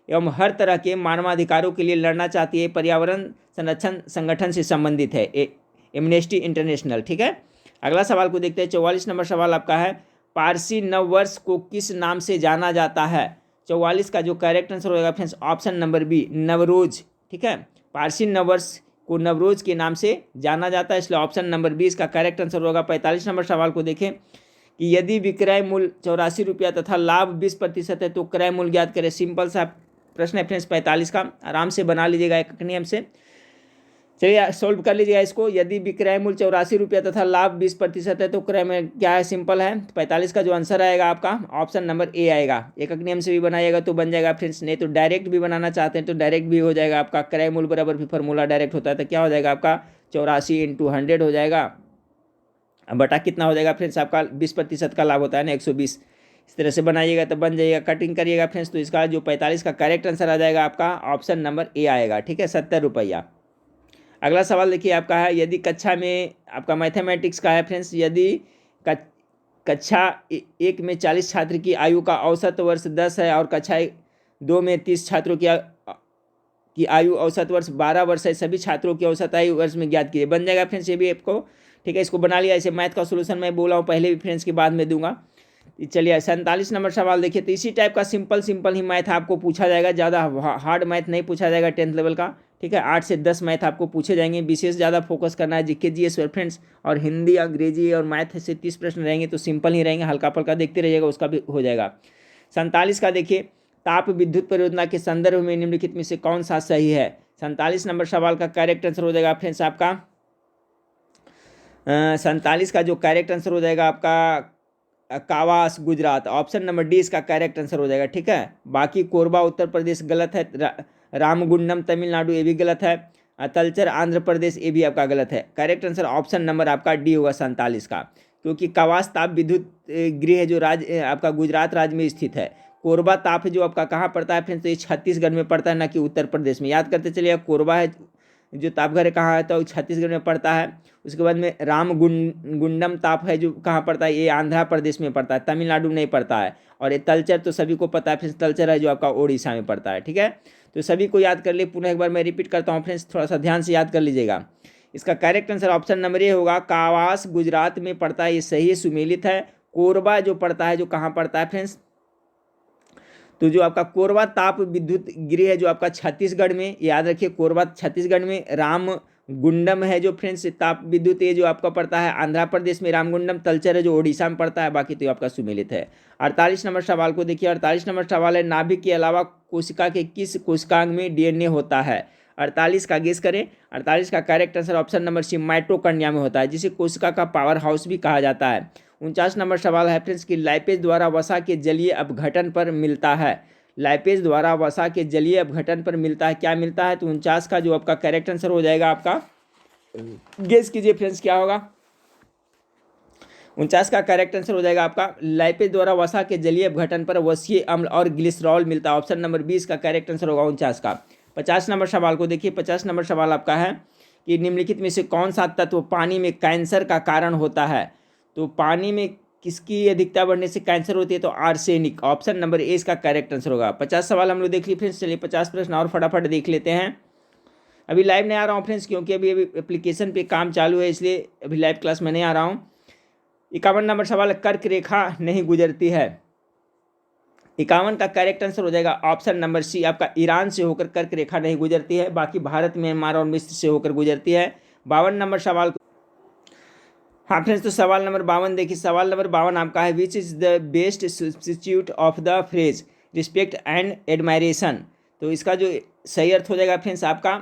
A: एवं हर तरह के मानवाधिकारों के लिए लड़ना चाहती है, पर्यावरण संरक्षण संगठन से संबंधित है, एमनेस्टी इंटरनेशनल। ठीक है, अगला सवाल को देखते हैं। 44 नंबर सवाल आपका है, पारसी नववर्ष को किस नाम से जाना जाता है? 44 का जो करेक्ट आंसर होगा friends option number B, Navroz. ठीक है, पारसी नववर्ष को नवरोज के नाम से जाना जाता है, इसलिए ऑप्शन नंबर बी इसका करेक्ट आंसर होगा। 45 नंबर सवाल को देखें कि यदि विक्रय मूल्य 84 रुपया तथा लाभ 20% है तो क्रय मूल्य ज्ञात करें। सिंपल सा प्रश्न है फ्रेंड्स 45 का, आराम से बना लीजिएगा एक नियम से। चलिए सोल्व कर लीजिएगा इसको। यदि विक्रय मूल्य 84 रुपया तथा लाभ 20% है तो क्रय में क्या है, सिंपल है। 45 का जो आंसर आएगा आपका ऑप्शन नंबर ए आएगा। एक नियम से भी बनाइएगा तो बन जाएगा फ्रेंड्स, नहीं तो डायरेक्ट भी बनाना चाहते हैं तो डायरेक्ट भी हो जाएगा आपका। क्रय मूल्य बराबर भी फॉर्मूला डायरेक्ट होता है, तो क्या हो जाएगा आपका 84 × 100 हो जाएगा, बटा कितना हो जाएगा फ्रेंड्स आपका 20% का लाभ होता है ना 120। इस तरह से बनाइएगा तो बन जाइएगा। कटिंग करिएगा फ्रेंड्स तो इसका जो 45 का करेक्ट आंसर आ जाएगा आपका ऑप्शन नंबर ए आएगा। ठीक है, 70 रुपया। अगला सवाल देखिए आपका है, यदि कक्षा में आपका मैथमेटिक्स का है फ्रेंड्स, यदि कक्षा 1 में 40 छात्र की आयु का औसत वर्ष 10 है और कक्षा 2 में 30 छात्रों की आयु औसत वर्ष 12 वर्ष है, सभी छात्रों की औसत आयु वर्ष में ज्ञात कीजिए। बन जाएगा फ्रेंड्स ये भी आपको। ठीक है, इसको बना लिया। ऐसे मैथ का सोल्यूशन मैं बोला हूँ पहले भी फ्रेंड्स के बाद में दूंगा। चलिए 47 नंबर सवाल देखिए, तो इसी टाइप का सिंपल ही मैथ आपको पूछा जाएगा, ज़्यादा हार्ड मैथ नहीं पूछा जाएगा 10th लेवल का। ठीक है, 8 से 10 मैथ आपको पूछे जाएंगे। विशेष ज़्यादा फोकस करना है जीके जीएस पर फ्रेंड्स, और हिंदी अंग्रेजी और मैथ से 30 प्रश्न रहेंगे तो सिंपल ही रहेंगे, हल्का फुल्का देखते रहिएगा, उसका भी हो जाएगा। 47 का देखिए, ताप विद्युत परियोजना के संदर्भ में निम्नलिखित में से कौन सा सही है? 47 नंबर सवाल का करेक्ट आंसर हो जाएगा फ्रेंड्स आपका 47 का जो करेक्ट आंसर हो जाएगा आपका कावास गुजरात, ऑप्शन नंबर डी इसका करेक्ट आंसर हो जाएगा। ठीक है, बाकी कोरबा उत्तर प्रदेश गलत है, रामगुंडम तमिलनाडु ये भी गलत है, तलचर आंध्र प्रदेश ये भी आपका गलत है। करेक्ट आंसर ऑप्शन नंबर आपका डी होगा 47 का, क्योंकि कावास ताप विद्युत गृह जो राज्य आपका गुजरात राज्य में स्थित है। कोरबा ताप जो आपका कहाँ पड़ता है फ्रेंड्स, तो ये छत्तीसगढ़ में पड़ता है, ना कि उत्तर प्रदेश में। याद करते चलिए, कोरबा है जो तापघर है कहाँ है, तो छत्तीसगढ़ में पड़ता है। उसके बाद में रामगुंडम ताप है जो कहाँ पड़ता है, ये आंध्र प्रदेश में पड़ता है, तमिलनाडु नहीं पड़ता है। और ये तलचर तो सभी को पता है फ्रेंड्स, तलचर है जो आपका ओडिशा में पड़ता है। ठीक है, तो सभी को याद कर लिए। पुनः एक बार मैं रिपीट करता हूँ फ्रेंड्स, थोड़ा सा ध्यान से याद कर लीजिएगा। इसका करेक्ट आंसर ऑप्शन नंबर ए होगा, कावास गुजरात में पड़ता है, ये सही है, सुमेलित है। कोरबा जो पड़ता है, जो कहाँ पड़ता है फ्रेंड्स, तो जो आपका कोरबा ताप विद्युत गृह है जो आपका छत्तीसगढ़ में, याद रखिए कोरबा छत्तीसगढ़ में, रामगुंडम है जो फ्रेंड्स ताप विद्युत ये जो आपका पड़ता है आंध्र प्रदेश में, रामगुंडम। तलचर है जो ओडिशा में पड़ता है, बाकी तो आपका सुमेलित है। 48 नंबर सवाल को देखिए। 48 नंबर सवाल है, नाभिक के अलावा कोशिका के किस कोशिकांग में डीएनए होता है? 48 का गेस करें। 48 का correct answer option number C, mitochondria में होता है, जिसे कोशिका का पावर हाउस भी कहा जाता है। 49 नंबर सवाल है फ्रेंड्स कि लाइपेज द्वारा वसा के जलीय अपघटन पर मिलता है। लाइपेज द्वारा वसा के जलीय अपघटन पर मिलता है, क्या मिलता है? तो 49 का जो आपका करेक्ट आंसर हो जाएगा आपका, गेस कीजिए फ्रेंड्स क्या होगा। 49 का करेक्ट आंसर हो जाएगा आपका, लाइपेज द्वारा वसा के जलीय अपघटन पर वसीय अम्ल और ग्लिसरॉल मिलता है। ऑप्शन नंबर 20 का करेक्ट आंसर होगा 49 का। 50 नंबर सवाल को देखिए। 50 नंबर सवाल आपका है कि निम्नलिखित में से कौन सा तत्व पानी में कैंसर का कारण होता है? तो पानी में किसकी अधिकता बढ़ने से कैंसर होती है? तो आर्सेनिक, ऑप्शन नंबर ए इसका करेक्ट आंसर होगा। 50 सवाल हम लोग देख लिए फ्रेंड्स। चलिए 50 प्रश्न और फटाफट देख लेते हैं। अभी लाइव नहीं आ रहा हूँ फ्रेंड्स, क्योंकि अभी एप्लीकेशन पे काम चालू है, इसलिए अभी लाइव क्लास में नहीं आ रहा हूँ। 51 नंबर सवाल, कर्क रेखा नहीं गुजरती है। 51 का करेक्ट आंसर हो जाएगा ऑप्शन नंबर सी आपका, ईरान से होकर कर्क रेखा नहीं गुजरती है, बाकी भारत, म्यांमार और मिस्र से होकर गुजरती है। 52 नंबर सवाल, हाँ फ्रेंड्स, तो सवाल नंबर 52 देखिए। सवाल नंबर 52 आपका है, which is the best substitute of the phrase respect and admiration. तो इसका जो सही अर्थ हो जाएगा फ्रेंड्स आपका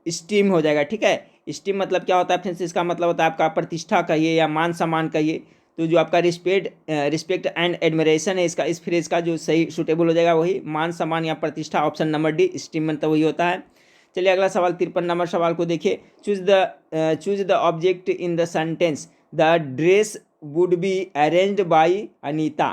A: स्टीम हो जाएगा। ठीक है, स्टीम मतलब क्या होता है फ्रेंड्स, इसका मतलब होता है आपका प्रतिष्ठा कहिए या मान सम्मान कहिए। तो जो आपका रिस्पेक्ट एंड एडमायरेशन है, इसका इस फ्रेज का जो सही सुटेबल हो जाएगा वही मान सम्मान या प्रतिष्ठा, ऑप्शन नंबर डी स्टीम मतलब वही होता है। चलिए अगला सवाल 53 नंबर सवाल को देखिए। Choose the object in the sentence the dress would be arranged by Anita.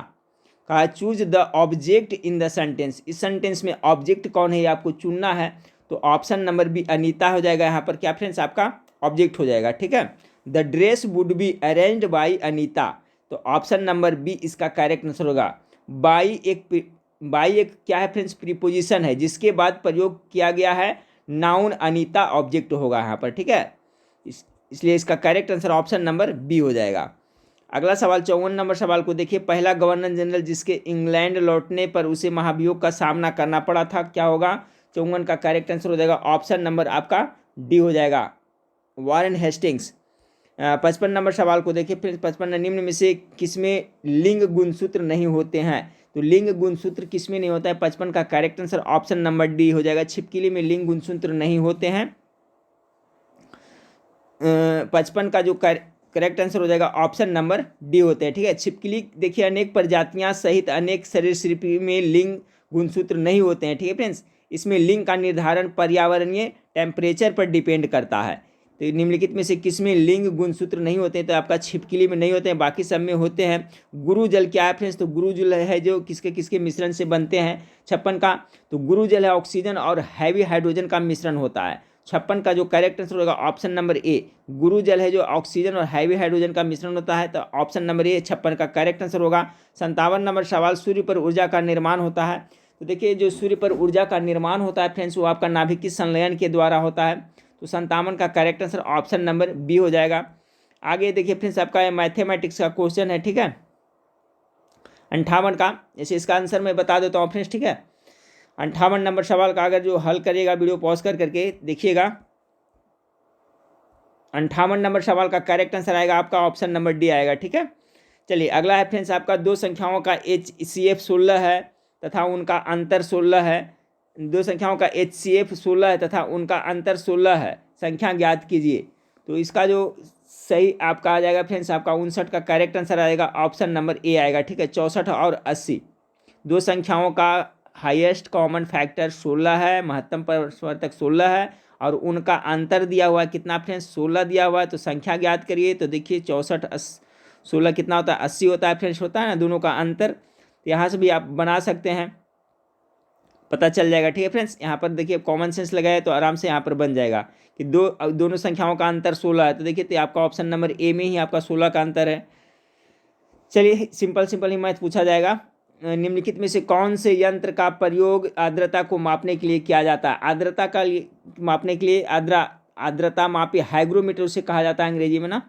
A: कहा choose the object in the sentence, इस सेंटेंस में ऑब्जेक्ट कौन है ये आपको चुनना है। तो ऑप्शन नंबर बी अनीता हो जाएगा यहाँ पर, क्या फ्रेंड्स आपका ऑब्जेक्ट हो जाएगा। ठीक है, the dress would be arranged by Anita, तो ऑप्शन नंबर बी इसका करेक्ट आंसर होगा। बाई एक बाई एक क्या है फ्रेंड्स, प्रीपोजिशन है जिसके बाद प्रयोग किया गया है नाउन अनीता ऑब्जेक्ट होगा यहाँ पर, ठीक है। इसलिए इसका correct answer option number B हो जाएगा। अगला सवाल 54 नंबर सवाल को देखिए, पहला गवर्नर जनरल जिसके इंग्लैंड लौटने पर उसे महाभियोग का सामना करना पड़ा था, क्या होगा? 54 का करेक्ट आंसर हो जाएगा ऑप्शन नंबर आपका डी हो जाएगा, वॉरेन हेस्टिंग्स। 55 नंबर सवाल को देखिए फिर, 55 निम्न में से किसमें लिंग गुणसूत्र नहीं होते हैं? तो लिंग गुणसूत्र किसमें नहीं होता है? 55 का correct answer option number D हो जाएगा, छिपकली में लिंग गुणसूत्र नहीं होते हैं। 55 का जो करेक्ट आंसर हो जाएगा ऑप्शन नंबर डी होते हैं, ठीक है। छिपकली देखिए अनेक प्रजातियां सहित अनेक सरीसृप में लिंग गुणसूत्र नहीं होते हैं, ठीक है फ्रेंड्स। इसमें लिंग का निर्धारण पर्यावरणीय टेम्परेचर पर डिपेंड करता है। तो निम्नलिखित में से किसमें लिंग गुणसूत्र नहीं होते हैं? तो आपका छिपकली में नहीं होते हैं, बाकी सब में होते हैं। गुरु जल क्या है फ्रेंड्स? तो गुरु जल है जो किसके किसके मिश्रण से बनते हैं? 56 का तो गुरु जल है ऑक्सीजन और हैवी हाइड्रोजन का मिश्रण होता है। 56 का जो करेक्ट आंसर होगा ऑप्शन नंबर ए, गुरु जल है जो ऑक्सीजन और हैवी हाइड्रोजन का मिश्रण होता है, तो ऑप्शन नंबर ए 56 का करेक्ट आंसर होगा। 57 नंबर सवाल, सूर्य पर ऊर्जा का निर्माण होता है। तो देखिए जो सूर्य पर ऊर्जा का निर्माण होता है फ्रेंड्स, वो आपका नाभिकीय संलयन के द्वारा होता है। तो 57 का correct answer option number B हो जाएगा। आगे देखिए फ्रेंड्स आपका ये मैथमेटिक्स का क्वेश्चन है, ठीक है। 58 का, जैसे इसका आंसर मैं बता देता हूँ फ्रेंड्स, ठीक है। 58 नंबर सवाल का अगर जो हल करिएगा वीडियो पॉज करके देखिएगा, 58 नंबर सवाल का करेक्ट आंसर आएगा आपका ऑप्शन नंबर डी आएगा, ठीक है। चलिए अगला है फ्रेंड्स आपका, दो संख्याओं का HCF 16 है तथा उनका अंतर 16 है। दो संख्याओं का HCF 16 है तथा उनका अंतर 16 है, संख्या ज्ञात कीजिए। तो इसका जो सही आपका आ जाएगा फ्रेंड्स, आपका 59 का करेक्ट आंसर आएगा ऑप्शन नंबर ए आएगा, ठीक है। 64 और 80 दो संख्याओं का हाईएस्ट कॉमन फैक्टर 16 है, महत्तम परिवर्तक 16 है और उनका अंतर दिया हुआ है कितना फ्रेंड्स? 16 दिया हुआ है। तो संख्या ज्ञात करिए। तो देखिए 64 16 कितना होता है? 80 होता है फ्रेंड्स, होता है ना दोनों का अंतर। तो यहाँ से भी आप बना सकते हैं, पता चल जाएगा, ठीक है फ्रेंड्स। यहाँ पर देखिए कॉमन सेंस लगाए तो आराम से यहाँ पर बन जाएगा कि दोनों संख्याओं का अंतर 16 है। तो देखिए तो आपका ऑप्शन नंबर ए में ही आपका 16 का अंतर है। चलिए सिंपल ही मैथ पूछा जाएगा, निम्नलिखित में से कौन से यंत्र का प्रयोग आर्द्रता को मापने के लिए किया जाता है? आर्द्रता का मापने के लिए आर्द्रता मापी हाइग्रोमीटर उसे कहा जाता है अंग्रेजी में ना।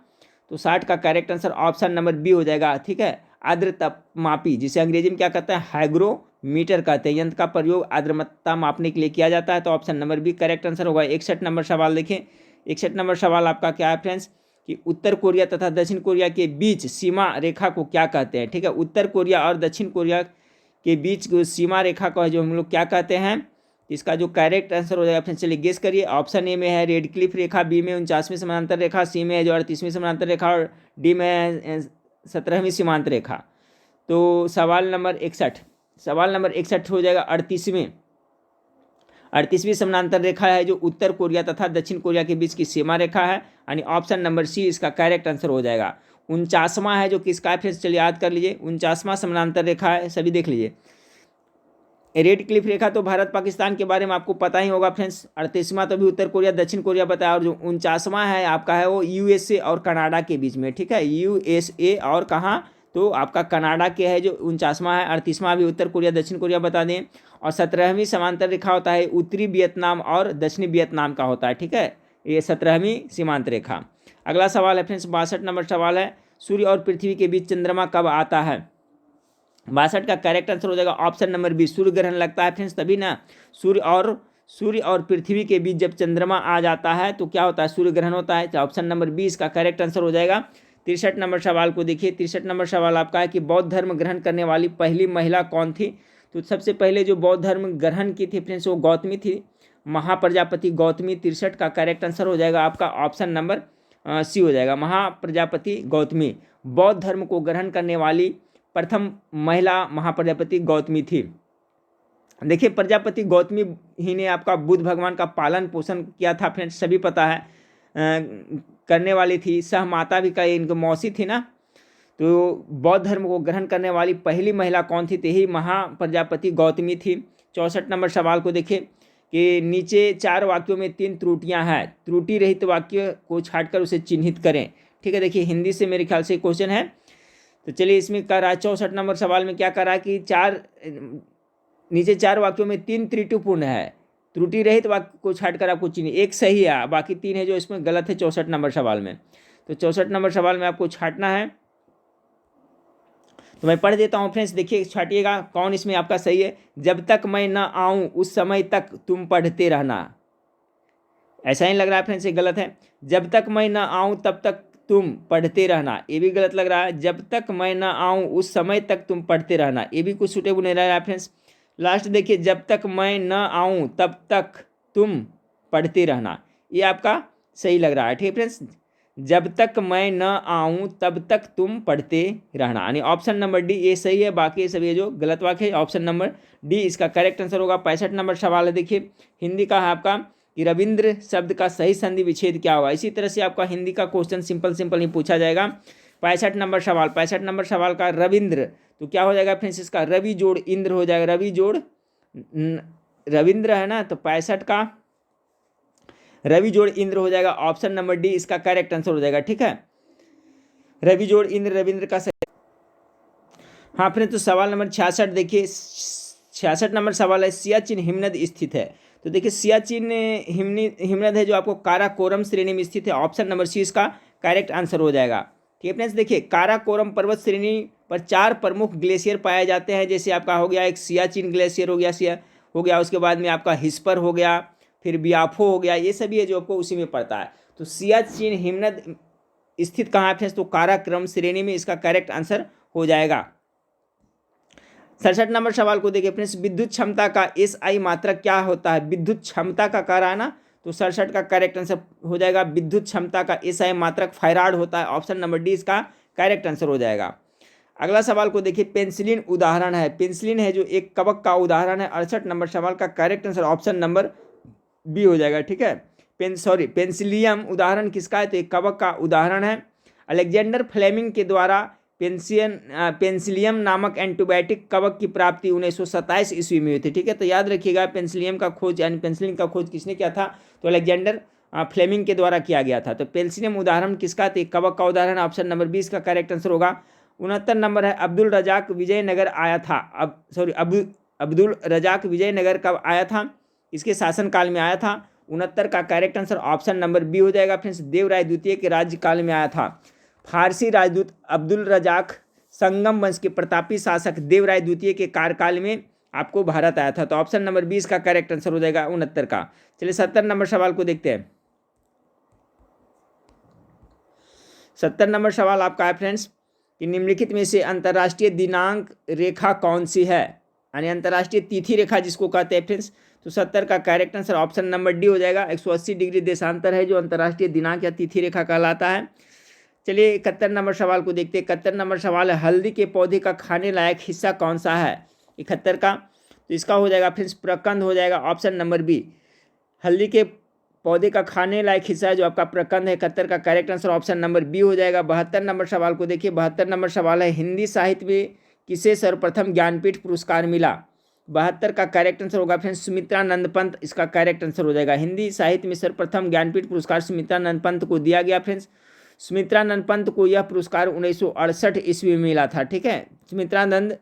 A: तो 60 का correct answer option number B हो जाएगा, ठीक है। आर्द्रता मापी जिसे अंग्रेजी में क्या कहते हैं? हाइग्रोमीटर कहते हैं। यंत्र का प्रयोग आर्द्रता मापने के लिए किया जाता है, तो option number B correct answer होगा। 61 नंबर सवाल देखें, 61 नंबर सवाल आपका क्या है फ्रेंड्स कि उत्तर कोरिया तथा दक्षिण कोरिया के बीच सीमा रेखा को क्या कहते हैं? ठीक है, उत्तर कोरिया और दक्षिण कोरिया के बीच सीमा रेखा को है जो हम लोग क्या कहते हैं? इसका जो करेक्ट आंसर हो जाएगा फ्रेंड्स, चलिए गेस करिए। ऑप्शन ए में है रेड क्लिफ रेखा, बी में 49वीं समानांतर रेखा, सी में है जो 38वीं समानांतर रेखा और डी में है 17वीं सीमांत रेखा। तो सवाल नंबर 61 हो जाएगा 38वीं समानांतर रेखा है जो उत्तर कोरिया तथा दक्षिण कोरिया के बीच की सीमा रेखा है, यानी ऑप्शन नंबर सी इसका करेक्ट आंसर हो जाएगा। 49वां है जो किसका है फ्रेंड्स, चलिए याद कर लीजिए। 49वां समानांतर रेखा है, सभी देख लीजिए। रेड क्लिफ रेखा तो भारत पाकिस्तान के बारे में आपको पता ही होगा फ्रेंड्स। 38वां तो भी उत्तर कोरिया दक्षिण कोरिया बताया, और जो 49वां है आपका है वो USA और कनाडा के बीच में, ठीक है। USA और कहाँ? तो आपका कनाडा के है जो 49वां है। 38वां भी उत्तर कोरिया दक्षिण कोरिया बता दें। और 17वीं समांतर रेखा होता है उत्तरी वियतनाम और दक्षिणी वियतनाम का होता है, ठीक है। ये 17वीं सीमांत रेखा। अगला सवाल है फ्रेंड्स 62 नंबर सवाल है, सूर्य और पृथ्वी के बीच चंद्रमा कब आता है? 62 का करेक्ट आंसर हो जाएगा ऑप्शन नंबर बी, सूर्य ग्रहण लगता है फ्रेंड्स तभी ना। सूर्य और पृथ्वी के बीच जब चंद्रमा आ जाता है तो क्या होता है? सूर्य ग्रहण होता है। तो ऑप्शन नंबर बी इसका करेक्ट आंसर हो जाएगा। 63 नंबर सवाल को देखिए, 63 नंबर सवाल आपका है कि बौद्ध धर्म ग्रहण करने वाली पहली महिला कौन थी? तो सबसे पहले जो बौद्ध धर्म ग्रहण की थी फ्रेंड्स वो गौतमी थी, महाप्रजापति गौतमी। 63 का करेक्ट आंसर हो जाएगा आपका ऑप्शन नंबर सी हो जाएगा, महाप्रजापति गौतमी। बौद्ध धर्म को ग्रहण करने वाली प्रथम महिला महाप्रजापति गौतमी थी। देखिए प्रजापति गौतमी ही ने आपका बुद्ध भगवान का पालन पोषण किया था फ्रेंड्स, सभी पता है। करने वाली थी, सह माता भी का इनकी मौसी थी ना। तो बौद्ध धर्म को ग्रहण करने वाली पहली महिला कौन थी? तो यही महाप्रजापति गौतमी थी। 64 नंबर सवाल को देखिए कि नीचे 4 वाक्यों में 3 त्रुटियां हैं, त्रुटि रहित वाक्य को छांटकर उसे चिन्हित करें, ठीक है। देखिए हिंदी से मेरे ख्याल से क्वेश्चन है, तो चलिए इसमें कर रहा है 64 नंबर सवाल में क्या कर रहा है कि 4 नीचे 4 वाक्यों में 3 त्रुटिपूर्ण है, त्रुटि रहित वाक्य को छाटकर आपको चुनिए, एक सही है, बाकी 3 है जो इसमें गलत है 64 नंबर सवाल में। तो 64 नंबर सवाल में आपको छाटना है। तो मैं पढ़ देता हूँ फ्रेंड्स, देखिए छाटिएगा कौन इसमें आपका सही है। जब तक मैं न आऊँ उस समय तक तुम पढ़ते रहना, ऐसा ही लग रहा है फ्रेंड्स, ये गलत है। जब तक मैं न आऊँ तब तक तुम पढ़ते रहना, ये भी गलत लग रहा है। जब तक मैं न आऊँ उस समय तक तुम पढ़ते रहना, ये भी कुछ सूटेबल नहीं रहा है फ्रेंड्स। लास्ट देखिए, जब तक मैं न आऊँ तब तक तुम पढ़ते रहना, ये आपका सही लग रहा है, ठीक है फ्रेंड्स। जब तक मैं न आऊँ तब तक तुम पढ़ते रहना, यानी ऑप्शन नंबर डी ये सही है, बाकी ये सभी जो गलत वाक्य है ऑप्शन नंबर डी इसका करेक्ट आंसर होगा। 65 नंबर सवाल है, देखिए हिंदी का है आपका कि रविंद्र शब्द का सही संधि विच्छेद क्या होगा। इसी तरह से आपका हिंदी का क्वेश्चन सिंपल ही पूछा जाएगा। 65 नंबर सवाल, 65 नंबर सवाल का रविंद्र, तो क्या हो जाएगा फ्रेंड्स, इसका रवि जोड़ इंद्र हो जाएगा। रवि जोड़ रविंद्र है ना, तो 65 का रवि जोड़ इंद्र हो जाएगा, ऑप्शन नंबर डी इसका करेक्ट आंसर हो जाएगा, ठीक है। रवि जोड़ इंद्र रविंद्र का सही। हाँ फ्रेंड्स, तो सवाल नंबर 66 देखिए, 66 नंबर सवाल है, सियाचिन हिमनद स्थित है। तो देखिए सियाचिन हिमनद है जो आपको काराकोरम श्रेणी में स्थित है, ऑप्शन नंबर सी इसका करेक्ट आंसर हो जाएगा, ठीक है फ्रेंड्स। देखिए काराकोरम पर्वत श्रेणी पर 4 प्रमुख ग्लेशियर पाए जाते हैं, जैसे आपका हो गया एक सियाचिन ग्लेशियर हो गया, उसके बाद में आपका हिस्पर हो गया, फिर बियाफो हो गया, ये सभी है जो आपको उसी में पड़ता है। तो सियाचिन हिमनद स्थित कहाँ है फ्रेंड्स, तो काराकोरम श्रेणी में, इसका करेक्ट आंसर हो जाएगा। 67 नंबर सवाल को देखिए फ्रेंड्स, विद्युत क्षमता का SI मात्रक क्या होता है। विद्युत क्षमता का कह रहा है ना, तो 67 का करेक्ट आंसर हो जाएगा। विद्युत क्षमता का SI मात्रक फैराड होता है, ऑप्शन नंबर डी इसका करेक्ट आंसर हो जाएगा। अगला सवाल को देखिए, पेंसिलिन उदाहरण है, पेंसिलिन है जो एक कवक का उदाहरण है। 68 नंबर सवाल का correct answer option number B हो जाएगा, ठीक है। पेंसिलियम उदाहरण किसका है, तो एक कवक का उदाहरण है। अलेक्जेंडर फ्लेमिंग के द्वारा पेंसिलियम नामक एंटीबायोटिक कवक की प्राप्ति 1927 ईस्वी में हुई थी, ठीक है। तो याद रखिएगा पेंसिलियम का खोज यानी पेंसिलिन का खोज किसने किया था, तो अलेक्जेंडर फ्लेमिंग के द्वारा किया गया था। तो पेंसिलियम उदाहरण किसका, तो एक कवक का उदाहरण, ऑप्शन नंबर 20 का करेक्ट आंसर होगा। 69 नंबर है, अब्दुल रजाक विजयनगर आया था। अब्दुल रजाक विजयनगर कब आया था, इसके शासनकाल में आया था। 69 का correct answer option number B हो जाएगा फ्रेंड्स, देवराय द्वितीय के राज्यकाल में आया था। फारसी राजदूत अब्दुल रजाक संगम वंश के प्रतापी शासक देवराय द्वितीय के कार्यकाल में आपको भारत आया था। तो ऑप्शन नंबर 20 का करेक्ट आंसर हो जाएगा 69 का। चलिए 70 नंबर सवाल को देखते हैं। 70 नंबर सवाल आपका है फ्रेंड्स कि निम्नलिखित में से अंतर्राष्ट्रीय दिनांक रेखा कौन सी है, यानी अंतर्राष्ट्रीय तिथि रेखा जिसको कहते हैं फ्रेंड्स। तो 70 का correct answer option number D हो जाएगा। 180 डिग्री देशांतर है जो अंतर्राष्ट्रीय दिनांक या तिथि रेखा कहलाता है। चलिए 71 नंबर सवाल को देखते हैं। 71 नंबर सवाल है, हल्दी के पौधे का खाने लायक हिस्सा कौन सा है। 71 का तो इसका हो जाएगा फ्रेंड्स प्रकंद हो जाएगा, ऑप्शन नंबर बी। हल्दी के पौधे का खाने लायक हिस्सा है जो आपका प्रकंद है। 71 का correct answer option number B हो जाएगा। 72 नंबर सवाल को देखिए। 72 नंबर सवाल है, हिंदी साहित्य में किसे सर्वप्रथम ज्ञानपीठ पुरस्कार मिला। 72 का करेक्ट आंसर होगा फ्रेंड्स सुमित्रानंद पंत, इसका करेक्ट आंसर हो जाएगा। हिंदी साहित्य में सर्वप्रथम ज्ञानपीठ पुरस्कार सुमित्रानंद पंत को दिया गया फ्रेंड्स। सुमित्रानंद पंत को यह पुरस्कार 1968 ईस्वी में मिला था, ठीक है। सुमित्रानंद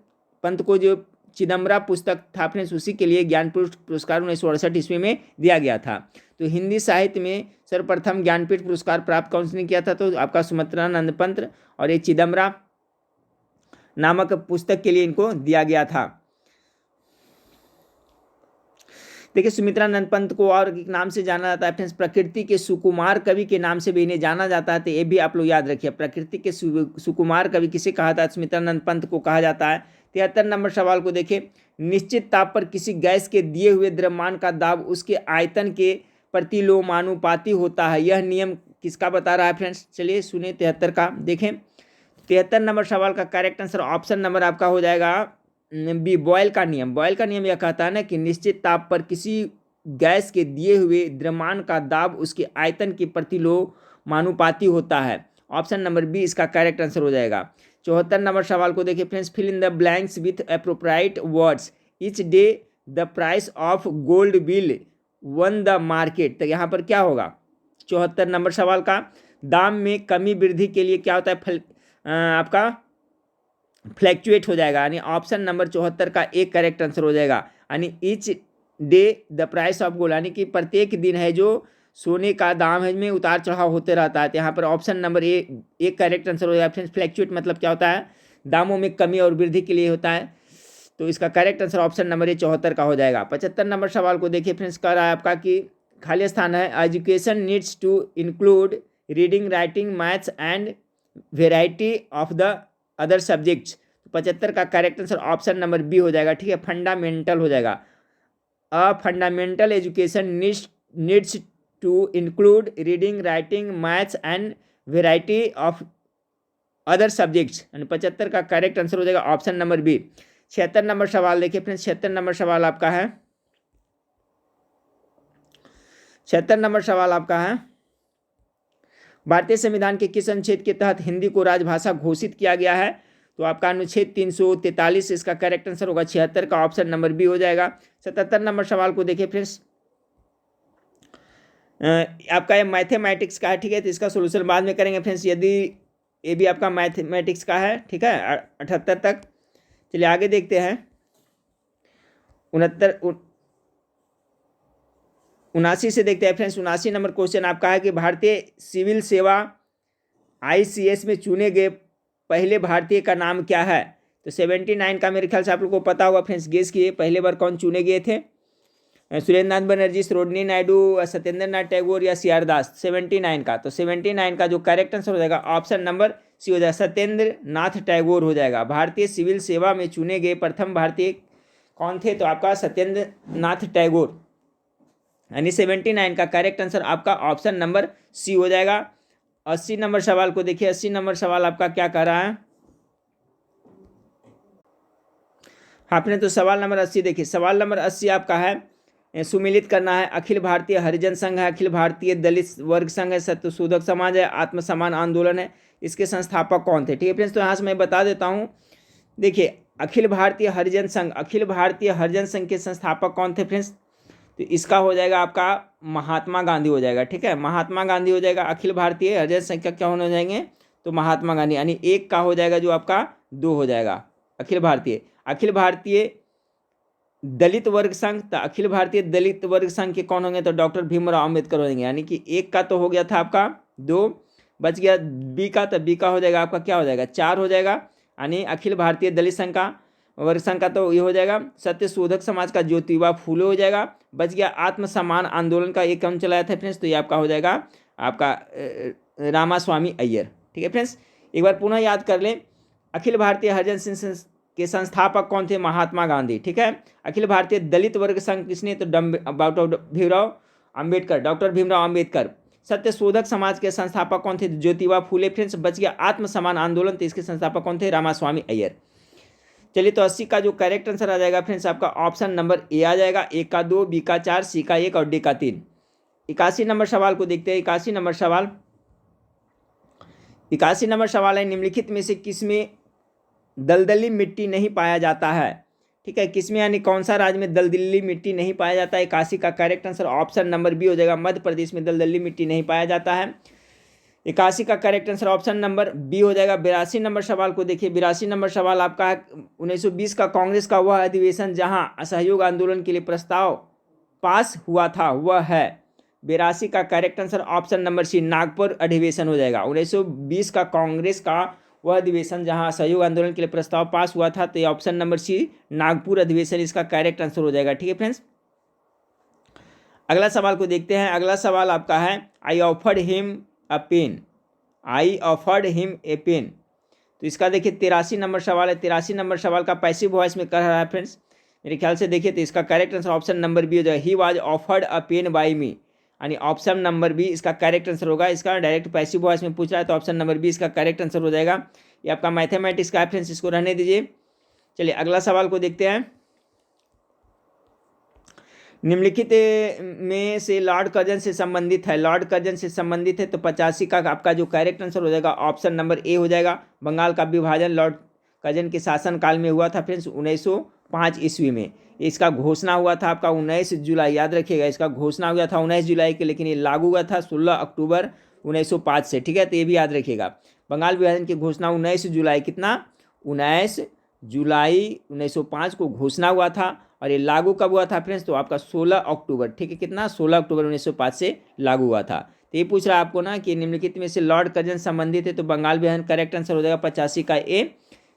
A: पंत को जो चिदम्बरा पुस्तक था फ्रेंड्स उसी के लिए ज्ञानपीठ पुरस्कार 1968 ईस्वी में दिया गया था। तो हिंदी साहित्य में सर्वप्रथम ज्ञानपीठ पुरस्कार प्राप्त कौन से ने किया था, तो आपका सुमित्रानंद पंत, और ये चिदम्बरा नामक पुस्तक के लिए इनको दिया गया था। देखिए सुमित्रानंद पंत को और एक नाम से जाना जाता है फ्रेंड्स, प्रकृति के सुकुमार कवि के नाम से भी इन्हें जाना जाता है। तो ये भी आप लोग याद रखिए, प्रकृति के सुकुमार कवि किसे कहा जाता है, सुमित्रानंद पंत को कहा जाता है। 73 नंबर सवाल को देखिए। निश्चित ताप पर किसी गैस के दिए हुए द्रव्यमान का दाब उसके आयतन के प्रतिलोमानुपाती होता है, यह नियम किसका बता रहा है फ्रेंड्स। चलिए सुने 73 का देखें। 73 नंबर सवाल का करेक्ट आंसर ऑप्शन नंबर आपका हो जाएगा बी, बॉयल का नियम। बॉयल का नियम यह कहता है ना कि निश्चित ताप पर किसी गैस के दिए हुए द्रव्यमान का दाब उसके आयतन के प्रतिलोमानुपाती होता है, ऑप्शन नंबर बी इसका करेक्ट आंसर हो जाएगा। 74 नंबर सवाल को देखिए friends. Fill in the blanks with appropriate words. Each day the price of gold will won the market. तो यहाँ पर क्या होगा, 74 नंबर सवाल का दाम में कमी वृद्धि के लिए क्या होता है, आपका फ्लैक्चुएट हो जाएगा, यानी ऑप्शन नंबर 74 का एक करेक्ट आंसर हो जाएगा। यानी each day the price of gold, यानी कि प्रत्येक दिन है जो सोने का दाम है में उतार चढ़ाव होते रहता है। तो यहाँ पर ऑप्शन नंबर ए एक करेक्ट आंसर हो जाएगा फ्रेंड्स। फ्लैक्चुएट मतलब क्या होता है, दामों में कमी और वृद्धि के लिए होता है। तो इसका करेक्ट आंसर ऑप्शन नंबर ए 74 का हो जाएगा। 75 नंबर सवाल को देखिए फ्रेंड्स, कह रहा है आपका कि खाली स्थान है, education needs to include reading writing maths and variety of the other subjects. 75 का correct answer option number B हो जाएगा। ठीक है, फंडामेंटल हो जाएगा। A fundamental education needs to include reading writing maths and variety of other subjects, यानी 75 का correct answer हो जाएगा ऑप्शन नंबर बी। 76 नंबर सवाल देखिए फ्रेंड्स, 76 नंबर सवाल आपका है, 76 नंबर सवाल आपका है, भारतीय संविधान के किस अनुच्छेद के तहत हिंदी को राजभाषा घोषित किया गया है? तो आपका अनुच्छेद 343, इसका करेक्ट आंसर होगा 76 का ऑप्शन नंबर बी हो जाएगा। 77 नंबर सवाल को देखिए फ्रेंड्स, आपका ये मैथमेटिक्स का है। ठीक है, तो इसका सोल्यूशन बाद में करेंगे फ्रेंड्स, यदि ये भी आपका मैथमेटिक्स का है। ठीक है, 78 तक। चलिए आगे देखते हैं। 79 से देखते हैं फ्रेंड्स। 79 नंबर क्वेश्चन आपका है कि भारतीय सिविल सेवा ICS में चुने गए पहले भारतीय का नाम क्या है? तो 79 का मेरे ख्याल से आप लोग को पता होगा फ्रेंड्स। गेस किए पहले बार कौन चुने गए थे? सुरेंद्र नाथ बनर्जी, सरोजिनी नायडू, सत्येंद्र नाथ टैगोर या CR दास। 79 का, तो 79 का जो करेक्ट आंसर हो जाएगा ऑप्शन नंबर सी हो जाएगा, सत्येंद्र नाथ टैगोर हो जाएगा। भारतीय सिविल सेवा में चुने गए प्रथम भारतीय कौन थे? तो आपका सत्येंद्र नाथ टैगोर, यानी 79 का करेक्ट आंसर आपका ऑप्शन नंबर सी हो जाएगा। 80 नंबर सवाल को देखिए। 80 नंबर सवाल आपका क्या कह रहा है? आपने तो सवाल नंबर 80 देखिए। सवाल नंबर 80 आपका है, सुमिलित करना है। अखिल भारतीय हरिजन संघ है, अखिल भारतीय दलित वर्ग संघ है, सत्यशोधक समाज है, आत्म सम्मान आंदोलन है, इसके संस्थापक कौन थे? ठीक है फ्रेंड्स, तो यहाँ से मैं बता देता हूँ। देखिए, अखिल भारतीय हरिजन संघ, अखिल भारतीय हरिजन संघ के संस्थापक कौन थे फ्रेंड्स? तो इसका हो जाएगा आपका महात्मा गांधी हो जाएगा। ठीक है, महात्मा गांधी हो जाएगा। अखिल भारतीय हरिजन संघ का क्या होने जाएंगे? तो महात्मा गांधी, यानी एक का हो जाएगा जो आपका 2 हो जाएगा। अखिल भारतीय दलित वर्ग संघ, तो अखिल भारतीय दलित वर्ग संघ के कौन होंगे? तो डॉक्टर भीमराव अम्बेडकर होंगे, यानी कि एक का तो हो गया था आपका 2, बच गया बी का, तो बी का हो जाएगा आपका क्या हो जाएगा? 4 हो जाएगा। यानी अखिल भारतीय दलित संघ का वर्ग संघ का तो ये हो जाएगा। सत्यशोधक समाज का ज्योतिबा फूले हो जाएगा। बच गया आत्म सम्मान आंदोलन का एक कौन चलाया था फ्रेंड्स? तो ये आपका हो जाएगा आपका रामास्वामी अय्यर। ठीक है फ्रेंड्स, एक बार पुनः याद कर लें। अखिल भारतीय हरिजन संघ के संस्थापक कौन थे? महात्मा गांधी। ठीक है, अखिल भारतीय दलित वर्ग संघ किसने? तो भीमराव अम्बेडकर, डॉक्टर भीमराव अम्बेडकर। सत्यशोधक समाज के संस्थापक कौन थे? ज्योतिबा फूले फ्रेंड्स। बच गया आत्म सम्मान आंदोलन, तो इसके संस्थापक कौन थे? रामास्वामी अय्यर। चलिए, तो 80 का जो करेक्ट आंसर आ जाएगा फ्रेंड्स आपका ऑप्शन नंबर ए आ जाएगा। ए का 2, बी का 4, सी का 1 और डी का 3। 81 नंबर सवाल को देखते हैं। 81 नंबर सवाल है, निम्नलिखित में से किसमें दलदली मिट्टी नहीं पाया जाता है? ठीक है, किसमें यानी कौन सा राज्य में दलदली मिट्टी नहीं पाया जाता है? 81 का correct answer option number B हो जाएगा। मध्य प्रदेश में दलदली मिट्टी नहीं पाया जाता है। 81 का correct answer option number B हो जाएगा। 82 नंबर सवाल को देखिए। 82 नंबर सवाल आपका है, 1920 का कांग्रेस का वह अधिवेशन जहां असहयोग आंदोलन के लिए प्रस्ताव पास हुआ था वह है? 82 का correct answer option number C, Nagpur अधिवेशन हो जाएगा। 1920 का कांग्रेस का वह अधिवेशन जहां असहयोग आंदोलन के लिए प्रस्ताव पास हुआ था, तो ये ऑप्शन नंबर सी, नागपुर अधिवेशन इसका करेक्ट आंसर हो जाएगा। ठीक है फ्रेंड्स, अगला सवाल को देखते हैं। अगला सवाल आपका है, I offered him a pen. तो इसका देखिए 83 नंबर सवाल है। 83 नंबर सवाल का पैसिव वॉइस में कर रहा है फ्रेंड्स, मेरे ख्याल से देखिए, तो इसका correct answer option number B हो जाएगा। He was offered a pen by me, यानी ऑप्शन नंबर बी इसका करेक्ट आंसर होगा। इसका डायरेक्ट पैसिव वॉइस में पूछ रहा है, तो ऑप्शन नंबर बी इसका करेक्ट आंसर हो जाएगा। ये आपका मैथमेटिक्स का है फ्रेंड्स, इसको रहने दीजिए। चलिए अगला सवाल को देखते हैं। निम्नलिखित में से लॉर्ड कर्जन से संबंधित है? लॉर्ड कर्जन से संबंधित है, तो 85 का आपका जो करेक्ट आंसर हो जाएगा ऑप्शन नंबर ए हो जाएगा। बंगाल का विभाजन लॉर्ड कर्जन के शासनकाल में हुआ था फ्रेंड्स, 1905 ईस्वी में। इसका घोषणा हुआ था आपका 19 जुलाई, याद रखिएगा, इसका घोषणा हुआ था 19 जुलाई के, लेकिन ये लागू हुआ था 16 अक्टूबर 1905 से। ठीक है, तो ये भी याद रखिएगा। बंगाल विभाजन की घोषणा 19 जुलाई 1905 को घोषणा हुआ था, और ये लागू कब हुआ था फ्रेंड्स, तो आपका 16 अक्टूबर, ठीक है, कितना 16 अक्टूबर 1905 से लागू हुआ था। तो ये पूछ रहा है आपको ना कि निम्नलिखित में से लॉर्ड कर्जन संबंधित है, तो बंगाल विभाजन करेक्ट आंसर हो जाएगा 85 का ए।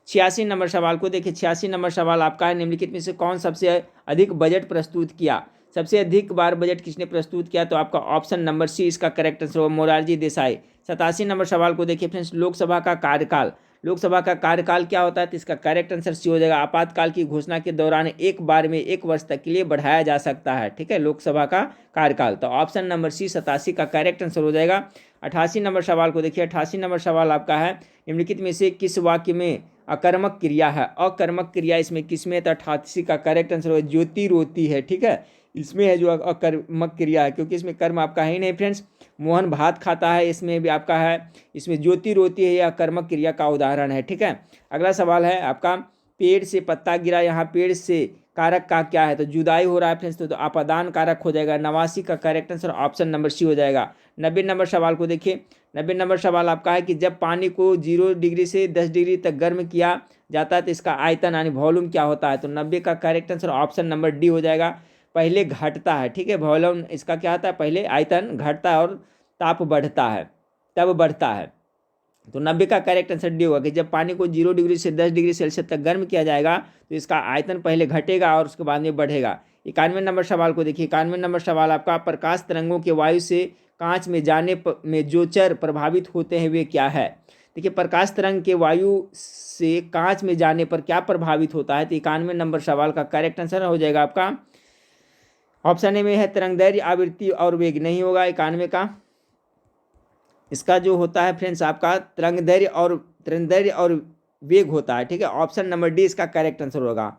A: 86 नंबर सवाल को देखिए, 86 नंबर सवाल आपका है, निम्नलिखित में से कौन सबसे अधिक बजट प्रस्तुत किया, सबसे अधिक बार बजट किसने प्रस्तुत किया, तो आपका ऑप्शन नंबर सी इसका करेक्ट आंसर होगा, मोरारजी देसाई। 87 नंबर सवाल को देखिए फ्रेंड्स, लोकसभा का कार्यकाल, लोकसभा का कार्यकाल क्या होता है, तो इसका करेक्ट आंसर सी हो जाएगा, आपातकाल की घोषणा के दौरान एक बार में 1 वर्ष तक के लिए बढ़ाया जा सकता है, ठीक है, लोकसभा का कार्यकाल। तो ऑप्शन नंबर सी 87 का करेक्ट आंसर हो जाएगा। 88 नंबर सवाल को देखिए, 88 नंबर सवाल आपका है, निम्नलिखित में से किस वाक्य में अकर्मक क्रिया है, अकर्मक क्रिया इसमें किसमें, तो 88 का करेक्ट आंसर होगा ज्योति रोती है, ठीक है, इसमें है जो अकर्मक क्रिया है, क्योंकि इसमें कर्म आपका है ही नहीं फ्रेंड्स। मोहन भात खाता है, इसमें भी आपका है, इसमें ज्योति रोती है, यह कर्मक क्रिया का उदाहरण है, ठीक है। अगला सवाल है आपका, पेड़ से पत्ता गिरा, यहाँ पेड़ से कारक का क्या है, तो जुदाई हो रहा है फ्रेंड्स, तो अपादान कारक हो जाएगा। 89 का correct answer option number C हो जाएगा। 90 नंबर सवाल को देखिए, 90 नंबर सवाल आपका है कि जब पानी को 0 डिग्री से 10 डिग्री तक गर्म किया जाता है तो इसका आयतन यानी वॉल्यूम क्या होता है, तो 90 का correct answer option number D हो जाएगा, पहले घटता है, ठीक है, वॉल्यूम इसका क्या होता है, पहले आयतन घटता है और ताप बढ़ता है, तब बढ़ता है। तो 90 का करेक्ट आंसर डी होगा कि जब पानी को 0 डिग्री से 10 डिग्री सेल्सियस तक गर्म किया जाएगा तो इसका आयतन पहले घटेगा और उसके बाद में बढ़ेगा। 91 नंबर सवाल को देखिए, 91 नंबर सवाल आपका, प्रकाश तरंगों के वायु से कांच में जाने में जो चर प्रभावित होते हैं वे क्या है। देखिए, प्रकाश तरंग के वायु से कांच में जाने पर क्या प्रभावित होता है, तो 91 नंबर सवाल का करेक्ट आंसर हो जाएगा आपका ऑप्शन ए में है तरंगदैर्घ्य, आवृत्ति और वेग, नहीं होगा 91 का। इसका जो होता है फ्रेंड्स आपका तरंगदैर्घ्य और वेग होता है, ठीक है, ऑप्शन नंबर डी इसका करेक्ट आंसर होगा।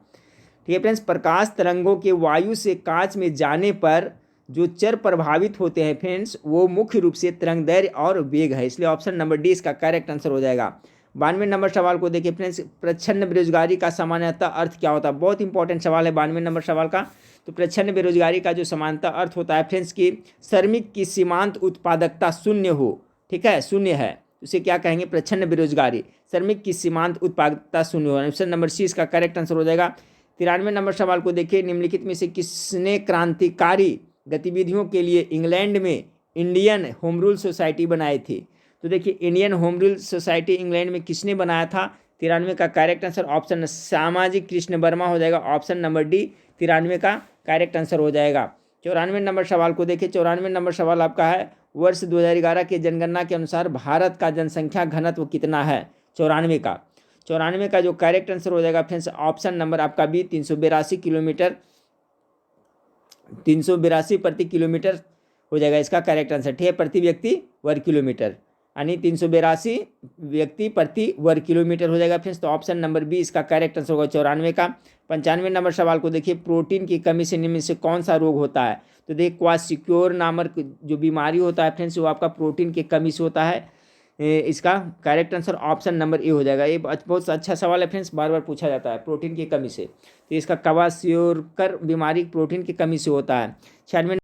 A: ठीक है फ्रेंड्स, प्रकाश तरंगों के वायु से कांच में जाने पर जो चर प्रभावित होते हैं फ्रेंड्स वो मुख्य रूप से तरंगदैर्घ्य और वेग है, इसलिए ऑप्शन नंबर डी इसका करेक्ट आंसर हो जाएगा। 92 नंबर सवाल को देखिए फ्रेंड्स, प्रच्छन्न बेरोजगारी का सामान्यतः अर्थ क्या होता है, बहुत इंपॉर्टेंट सवाल है 92 नंबर सवाल का। तो प्रच्छन्न बेरोजगारी का जो सामान्यतः अर्थ होता है फ्रेंड्स की श्रमिक की सीमांत उत्पादकता शून्य हो, ठीक है, शून्य है, उसे क्या कहेंगे, प्रच्छन्न बेरोजगारी, श्रमिक की सीमांत उत्पादकता शून्य हो, ऑप्शन नंबर सी इसका करेक्ट आंसर हो जाएगा। 93 नंबर सवाल को देखिए, निम्नलिखित में से किसने क्रांतिकारी गतिविधियों के लिए इंग्लैंड में इंडियन होम रूल सोसाइटी बनाई थी। तो देखिए, Indian home rule society England में किसने बनाया था, 93 का करेक्ट आंसर ऑप्शन सामाजिक कृष्ण वर्मा हो जाएगा, ऑप्शन नंबर डी 93 का करेक्ट आंसर हो जाएगा। 94 नंबर सवाल को देखिए, 94 नंबर सवाल आपका है, वर्ष 2011 के जनगणना के अनुसार भारत का जनसंख्या घनत्व कितना है, 94 का जो करेक्ट आंसर हो जाएगा फ्रेंड्स ऑप्शन नंबर आपका बी 382 किलोमीटर, 382 प्रति किलोमीटर हो जाएगा इसका करेक्ट आंसर, ठीक है, प्रति व्यक्ति वर्ग किलोमीटर, यानी 382 व्यक्ति प्रति वर्ग किलोमीटर हो जाएगा फ्रेंड्स, तो ऑप्शन नंबर बी इसका करेक्ट आंसर होगा 94 का। 95 नंबर सवाल को देखिए, प्रोटीन की कमी से निम्न से कौन सा रोग होता है, तो देखिए क्वासिक्योर नामक जो बीमारी होता है फ्रेंड्स वो आपका प्रोटीन की कमी से होता है, इसका correct answer option number A हो जाएगा। ये बहुत अच्छा सवाल है फ्रेंड्स, बार बार पूछा जाता है प्रोटीन की कमी से, तो इसका क्वासिक्योर बीमारी प्रोटीन की कमी से होता है। 96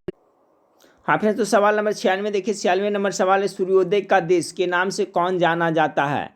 A: हाँ फ्रेंड्स, तो सवाल नंबर 96 देखिए, 96 नंबर सवाल है, सूर्योदय का देश के नाम से कौन जाना जाता है,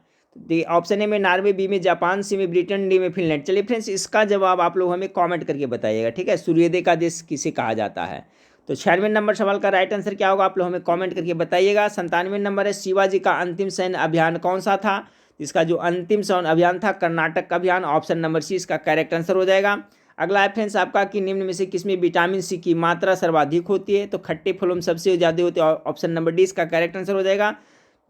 A: ऑप्शन ए में नॉर्वे, बी में जापान, सी में ब्रिटेन, डी में फिनलैंड। चलिए फ्रेंड्स, इसका जवाब आप लोग हमें कमेंट करके बताइएगा, ठीक है, सूर्योदय का देश किसे कहा जाता है। तो 96 नंबर सवाल का राइट आंसर क्या होगा, आप लोग हमें कमेंट करके बताइएगा। 97 नंबर है, शिवाजी का अंतिम सैन्य अभियान कौन सा था, इसका जो अंतिम सैन्य अभियान था कर्नाटक का अभियान, ऑप्शन नंबर सी इसका करेक्ट आंसर हो जाएगा। अगला है फ्रेंड्स आपका कि निम्न में से किसमें विटामिन सी की मात्रा सर्वाधिक होती है, तो खट्टे फलों में सबसे ज़्यादा होती है, ऑप्शन नंबर डी इसका करेक्ट आंसर हो जाएगा।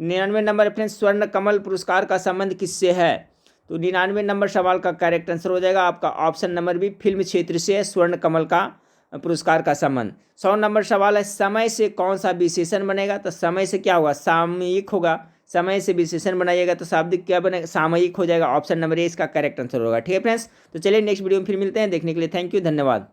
A: 99 नंबर फ्रेंड्स, स्वर्ण कमल पुरस्कार का संबंध किससे है, तो 99 नंबर सवाल का करेक्ट आंसर हो जाएगा आपका ऑप्शन नंबर बी, फिल्म क्षेत्र से है स्वर्ण कमल का पुरस्कार का संबंध। 100 नंबर सवाल है, समय से कौन सा विशेषण बनेगा, तो समय से क्या होगा, सामयिक होगा, समय से विशेषण बनाइएगा तो शाब्दिक क्या बनेगा, सामयिक हो जाएगा, ऑप्शन नंबर ए इसका करेक्ट आंसर होगा। ठीक है फ्रेंड्स, तो चलिए नेक्स्ट वीडियो में फिर मिलते हैं, देखने के लिए थैंक यू, धन्यवाद।